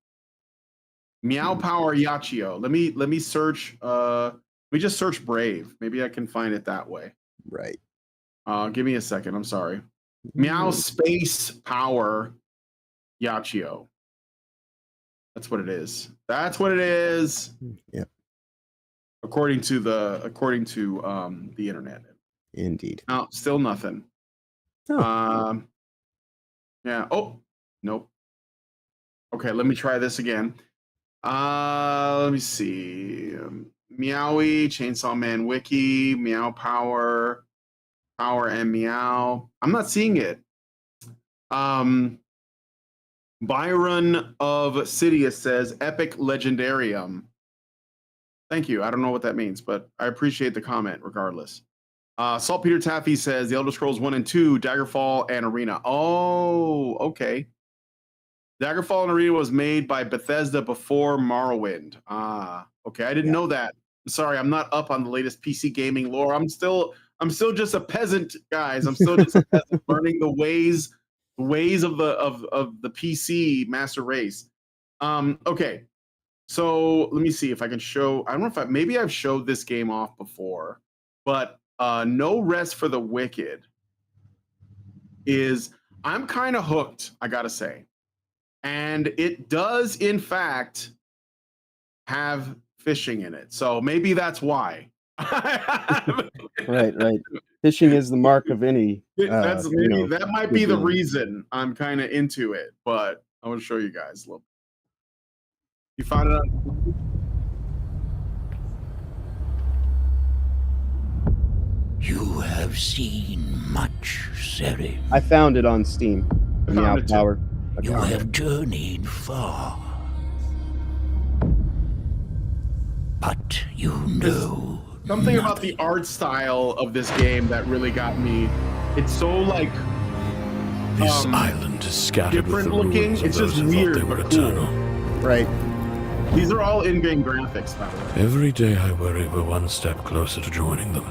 Meow Power Yachio. Let me search. Let me just search Brave. Maybe I can find it that way. Right. Give me a second. I'm sorry. Meow Space Power Yachio. That's what it is. That's what it is. Yep. According to the internet. Indeed. No, still nothing. Oh. Yeah. Oh, nope. Okay, let me try this again. Let me see. Meowie, Chainsaw Man Wiki, Meow Power, Power and Meow. I'm not seeing it. Byron of Sidious says Epic Legendarium. Thank you. I don't know what that means, but I appreciate the comment regardless. Saltpeter Taffy says The Elder Scrolls 1 and 2, Daggerfall and Arena. Oh, okay. Daggerfall and Arena was made by Bethesda before Morrowind. Okay. I didn't know that. Sorry, I'm not up on the latest PC gaming lore. I'm still just a peasant, guys. I'm still just a peasant learning the ways of the PC master race. Okay. So let me see if I can show. I don't know if maybe I've showed this game off before, but No Rest for the Wicked is. I'm kind of hooked, I gotta say, and it does in fact have fishing in it. So maybe that's why. Right. Fishing is the mark of any. That's maybe that might be the reason I'm kind of into it. But I want to show you guys a little. You found it on. You have seen much, Seri. I found it on Steam. Meow Power. You have journeyed far. But you know Something about the art style of this game that really got me. It's so like This island is scattered with different the looking. ruins of It's just those who thought weird they were but cool. eternal. Right. These are all in-game graphics, by the way. Every day I worry we're one step closer to joining them.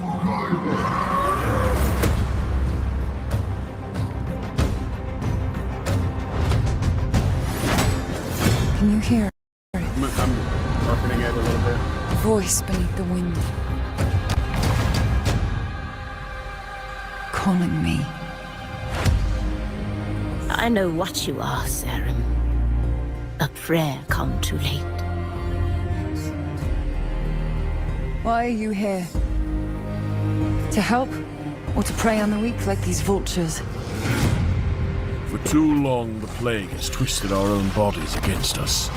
Can you hear I'm sharpening it a little bit. a voice beneath the wind? Calling me. I know what you are, Sarum. A prayer come too late. Why are you here? To help? Or to prey on the weak like these vultures? For Too long the plague has twisted our own bodies against us.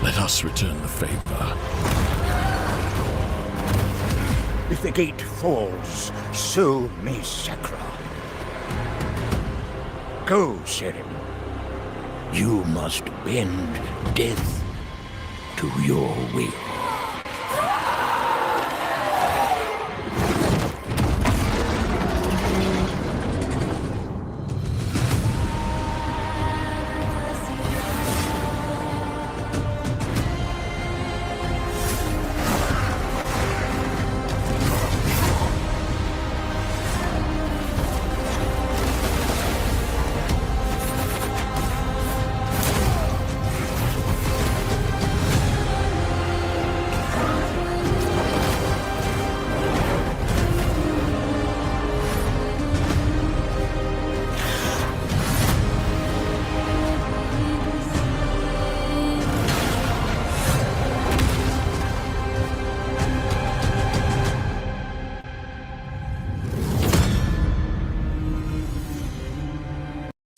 Let us return the favor. If the gate falls, so may Sakra. Go, Serim. You must bend death to your will.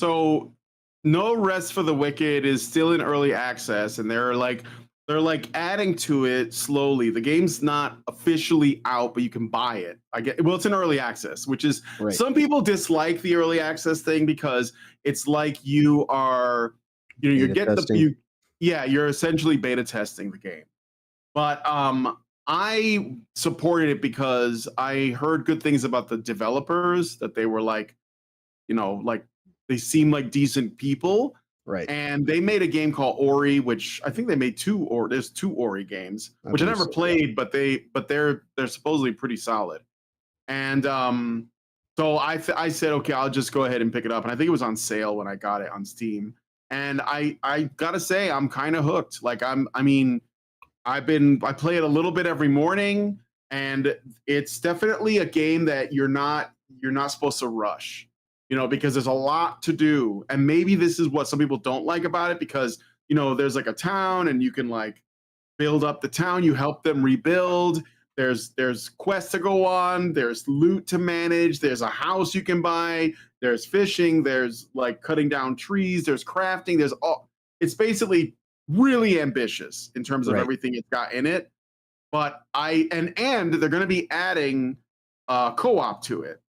So, No Rest for the Wicked is still in early access, and they're like adding to it slowly. The game's not officially out, but you can buy it. Well, it's in early access, which is Right. some people dislike the early access thing because it's like you are, you're Beta getting testing. you're essentially beta testing the game. But I supported it because I heard good things about the developers, that they were like, like they seem like decent people. Right. And they made a game called Ori, which I think they made there's two Ori games, which I believe never so, played, but they're supposedly pretty solid. And so I said, okay, I'll just go ahead and pick it up. And I think it was on sale when I got it on Steam. And I gotta say, I'm kind of hooked. Like I play it a little bit every morning, and it's definitely a game that you're not supposed to rush. Because there's a lot to do. And maybe this is what some people don't like about it, because, there's like a town and you can like build up the town, you help them rebuild. There's quests to go on, there's loot to manage, there's a house you can buy, there's fishing, there's like cutting down trees, there's crafting, it's basically really ambitious in terms of Right. everything it's got in it. But and they're going to be adding co-op to it.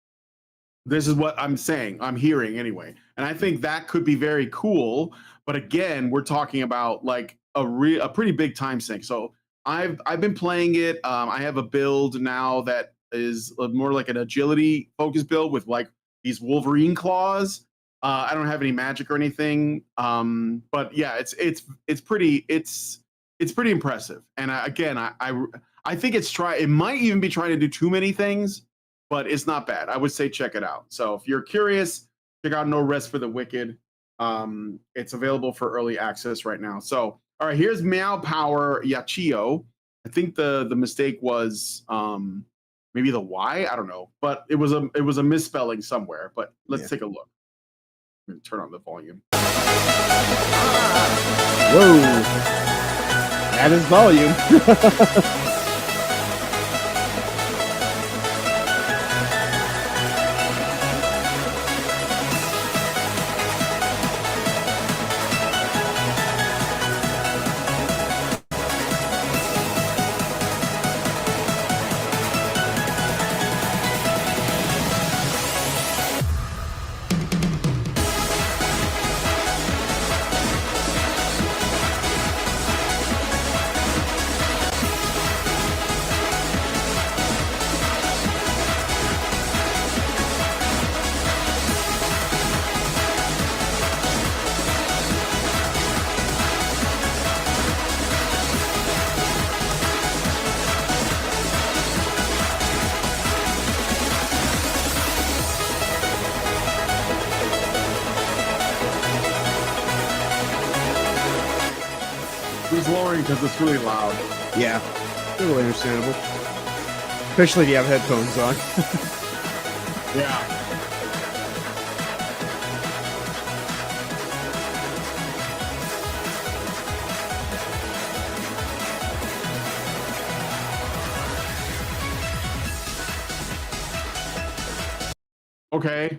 This is what I'm saying. I'm hearing anyway. And I think that could be very cool. But again, we're talking about like a pretty big time sink. So I've been playing it. I have a build now that is more like an agility focused build with like these Wolverine claws. I don't have any magic or anything. But yeah, it's pretty impressive. And I think it might even be trying to do too many things, but it's not bad. I would say check it out. So if you're curious, check out No Rest for the Wicked. It's available for early access right now. So, all right, here's Meow Power Yachio. I think the mistake was maybe the Y. I don't know, but it was a misspelling somewhere. But let's take a look. I'm gonna turn on the volume. Whoa, that is volume. It's lowering because it's really loud. Yeah, totally understandable. Especially if you have headphones on. Yeah. Okay.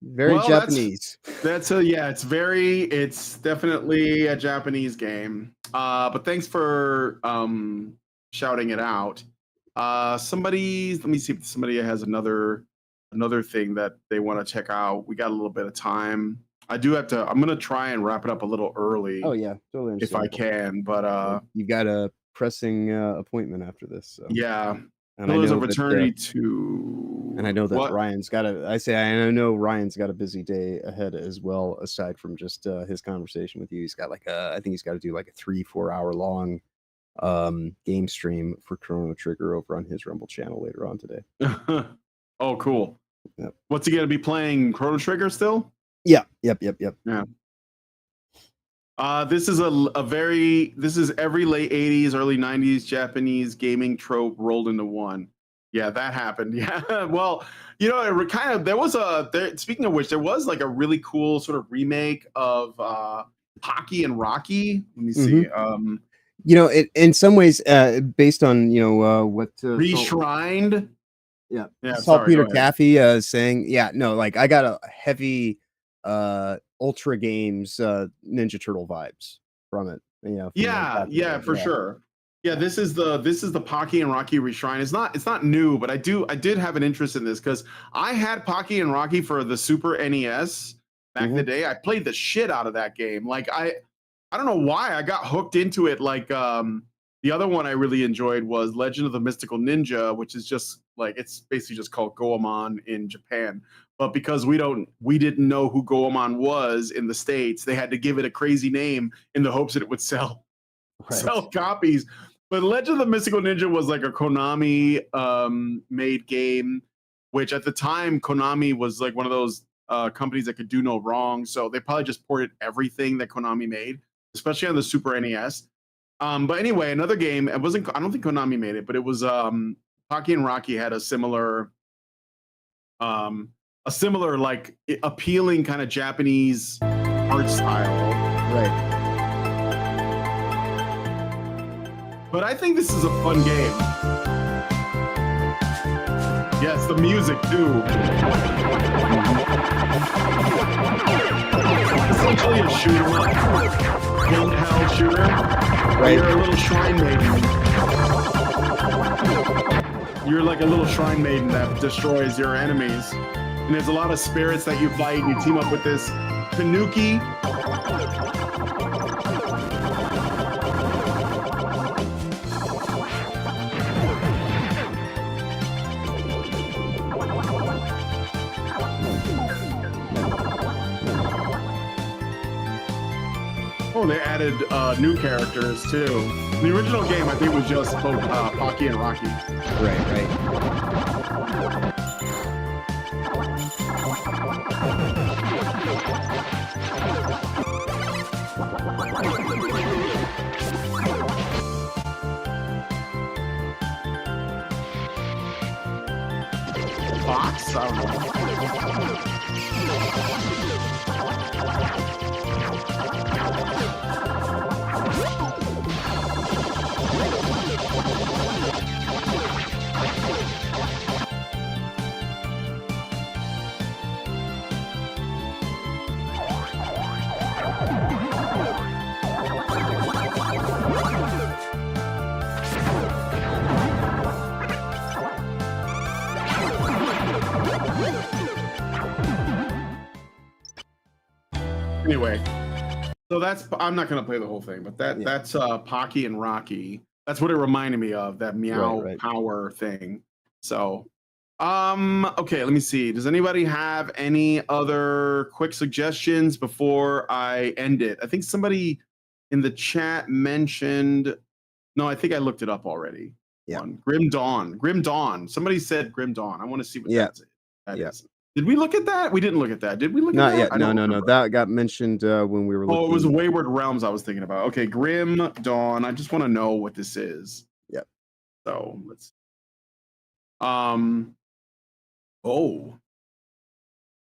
Very Well, Japanese. That's it's definitely a Japanese game. But thanks for shouting it out. Let me see if somebody has another thing that they want to check out. We got a little bit of time. I'm gonna try and wrap it up a little early. Oh yeah, totally if I understandable. can, but You've got a pressing appointment after this. So. yeah. And I Pillars know of that, Eternity 2. and I know that What? Ryan's got I know Ryan's got a busy day ahead as well, aside from just his conversation with you. He's got I think he's got to do like a 3-4 hour long game stream for Chrono Trigger over on his Rumble channel later on today. Oh, cool. Yep. What's he gonna be playing? Chrono Trigger still? Yeah. Yep. Yeah. This is this is every late 80s, early 90s Japanese gaming trope rolled into one. Yeah, that happened. Yeah. Well, speaking of which, there was like a really cool sort of remake of Pocky and Rocky. Let me see. In some ways, based on what Reshrined. Yeah. Yeah. Saltpeter Caffey saying, I got a heavy Ultra Games Ninja Turtle vibes from it. Yeah, for sure. Yeah, this is the Pocky and Rocky Reshrine. It's not new, but I did have an interest in this because I had Pocky and Rocky for the Super NES back in the day. I played the shit out of that game. Like I don't know why I got hooked into it. Like the other one I really enjoyed was Legend of the Mystical Ninja, which is just it's basically just called Goemon in Japan. But because we didn't know who Goemon was in the States, they had to give it a crazy name in the hopes that it would sell copies. But Legend of the Mystical Ninja was like a Konami made game, which at the time Konami was like one of those companies that could do no wrong. So they probably just ported everything that Konami made, especially on the Super NES. But anyway, another game. I don't think Konami made it, but it was Pocky and Rocky had a similar like appealing kind of Japanese art style. Right. But I think this is a fun game. Yes, the music too. Essentially a shoot 'em up, handheld shooter. Right. You're a little shrine maiden. You're like a little shrine maiden that destroys your enemies. And there's a lot of spirits that you fight. You team up with this Tanuki. Oh, they added new characters too. The original game, I think, was just Pocky and Rocky. Right. Fox? I don't know. Anyway, so I'm not gonna play the whole thing, but that's Pocky and Rocky. That's what it reminded me of, that meow power thing. So okay, let me see. Does anybody have any other quick suggestions before I end it? I think somebody in the chat mentioned, no, I think I looked it up already. Yeah. Grim Dawn. Somebody said Grim Dawn. I want to see what that is. Did we look at that? We didn't look at that. Did we look at that? Not yet. No. That got mentioned when we were looking. Oh, it was Wayward Realms I was thinking about. Okay, Grim Dawn. I just want to know what this is. Yep. So let's. It's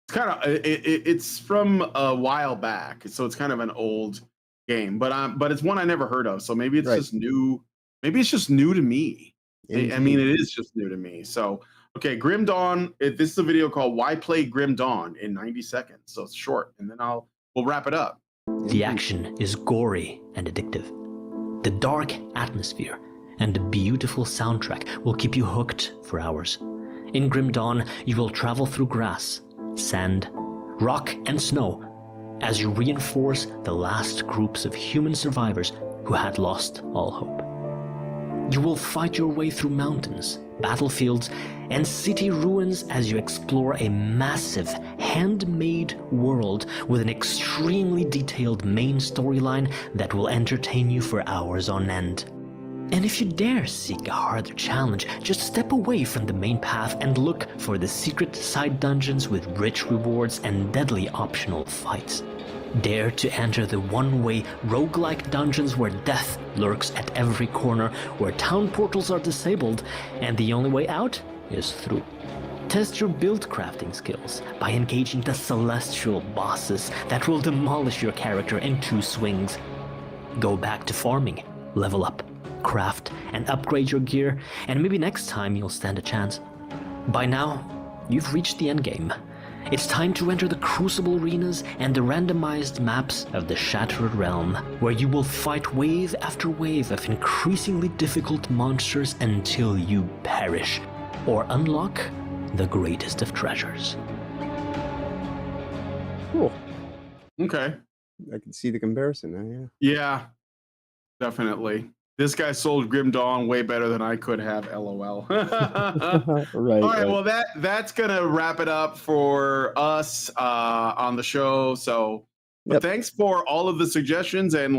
kind of it's from a while back, so it's kind of an old game, but it's one I never heard of. So maybe it's just new. Maybe it's just new to me. I mean, it is just new to me. So Okay, Grim Dawn. This is a video called "Why Play Grim Dawn" in 90 seconds, so it's short, and then we'll wrap it up. The action is gory and addictive. The dark atmosphere and the beautiful soundtrack will keep you hooked for hours. In Grim Dawn, you will travel through grass, sand, rock, and snow as you reinforce the last groups of human survivors who had lost all hope. You will fight your way through mountains, battlefields, and city ruins as you explore a massive, handmade world with an extremely detailed main storyline that will entertain you for hours on end. And if you dare seek a harder challenge, just step away from the main path and look for the secret side dungeons with rich rewards and deadly optional fights. Dare to enter the one-way roguelike dungeons where death lurks at every corner, where town portals are disabled, and the only way out is through. Test your build crafting skills by engaging the celestial bosses that will demolish your character in 2 swings. Go back to farming, level up, craft, and upgrade your gear, and maybe next time you'll stand a chance. By now, you've reached the endgame. It's time to enter the crucible arenas and the randomized maps of the Shattered Realm, where you will fight wave after wave of increasingly difficult monsters until you perish, or unlock the greatest of treasures. Cool. Okay. I can see the comparison now, Yeah, definitely. This guy sold Grim Dawn way better than I could have, LOL. Right. All right, well, that's going to wrap it up for us on the show. So but thanks for all of the suggestions and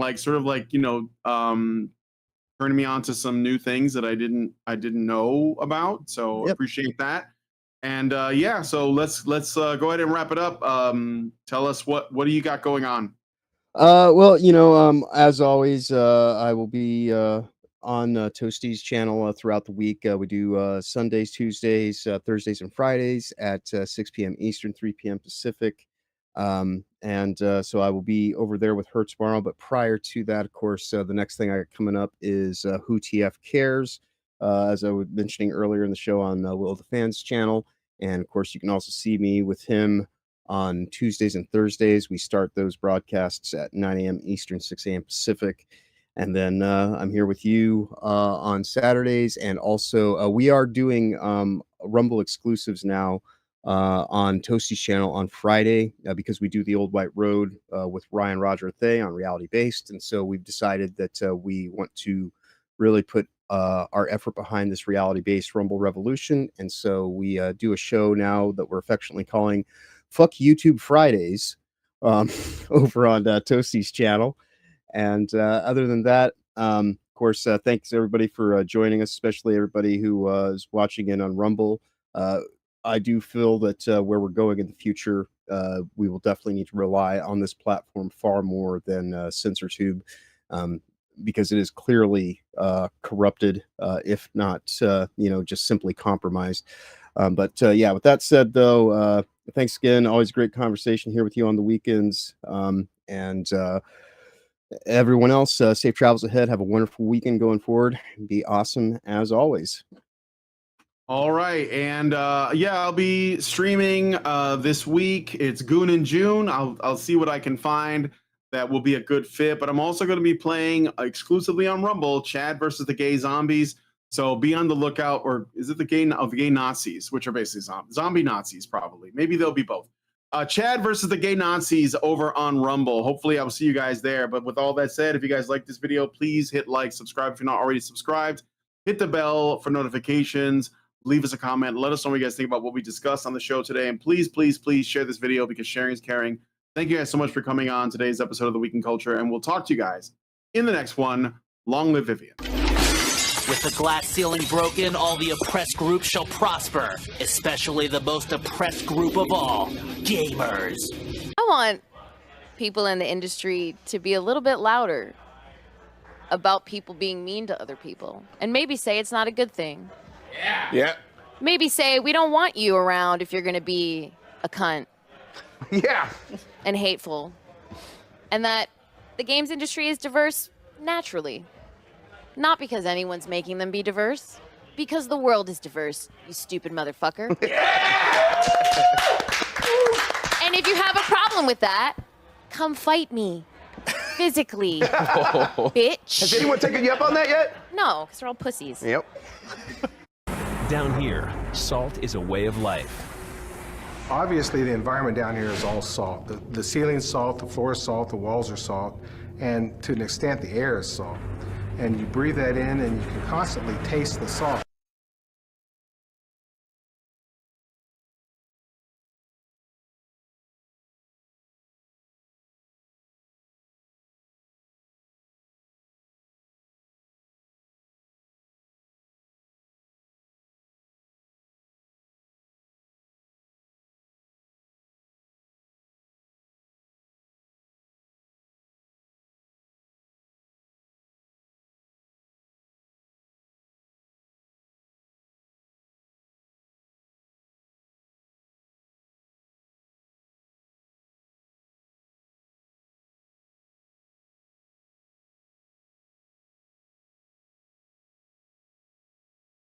turning me on to some new things that I didn't know about. So appreciate that. And so let's go ahead and wrap it up. Tell us what do you got going on? Well, as always, I will be on Toasty's channel throughout the week. We do Sundays, Tuesdays, Thursdays, and Fridays at 6 p.m. Eastern, 3 p.m. Pacific. So I will be over there with her tomorrow. But prior to that, of course, the next thing I got coming up is Who TF Cares, as I was mentioning earlier in the show on Will of the Fans channel. And of course, you can also see me with him on Tuesdays and Thursdays. We start those broadcasts at 9 a.m. Eastern, 6 a.m. Pacific. And then I'm here with you on Saturdays. And also we are doing Rumble exclusives now on Toasty's channel on Friday because we do the Old White Road with Ryan Roger Thay on Reality Based. And so we've decided that we want to really put our effort behind this reality-based Rumble revolution. And so we do a show now that we're affectionately calling Fuck YouTube Fridays over on Toasty's channel. And other than that, of course, thanks everybody for joining us, especially everybody who is watching in on Rumble. I do feel that where we're going in the future, we will definitely need to rely on this platform far more than CensorTube, because it is clearly corrupted, if not, just simply compromised. But with that said, though, thanks again. Always a great conversation here with you on the weekends. And everyone else, safe travels ahead. Have a wonderful weekend going forward. Be awesome as always. All right. And I'll be streaming this week. It's Goon in June. I'll see what I can find that will be a good fit. But I'm also going to be playing exclusively on Rumble, Chad versus the Gay Zombies. So be on the lookout. Or is it the gay Nazis, which are basically zombie Nazis, probably. Maybe they'll be both. Chad versus the Gay Nazis over on Rumble. Hopefully I will see you guys there. But with all that said, if you guys like this video, please hit like, subscribe if you're not already subscribed. Hit the bell for notifications. Leave us a comment. Let us know what you guys think about what we discussed on the show today. And please, please, please share this video because sharing is caring. Thank you guys so much for coming on today's episode of The Week in Culture. And we'll talk to you guys in the next one. Long live Vivian. With the glass ceiling broken, all the oppressed groups shall prosper, especially the most oppressed group of all, gamers. I want people in the industry to be a little bit louder about people being mean to other people, and maybe say it's not a good thing. Yeah. Maybe say we don't want you around if you're going to be a cunt. Yeah. And hateful. And that the games industry is diverse naturally. Not because anyone's making them be diverse. Because the world is diverse, you stupid motherfucker. And if you have a problem with that, come fight me. Physically. Bitch. Has anyone taken you up on that yet? No, because they're all pussies. Yep. Down here, salt is a way of life. Obviously, the environment down here is all salt. The ceiling's salt, the floor is salt, the walls are salt, and to an extent, the air is salt. And you breathe that in, and you can constantly taste the salt.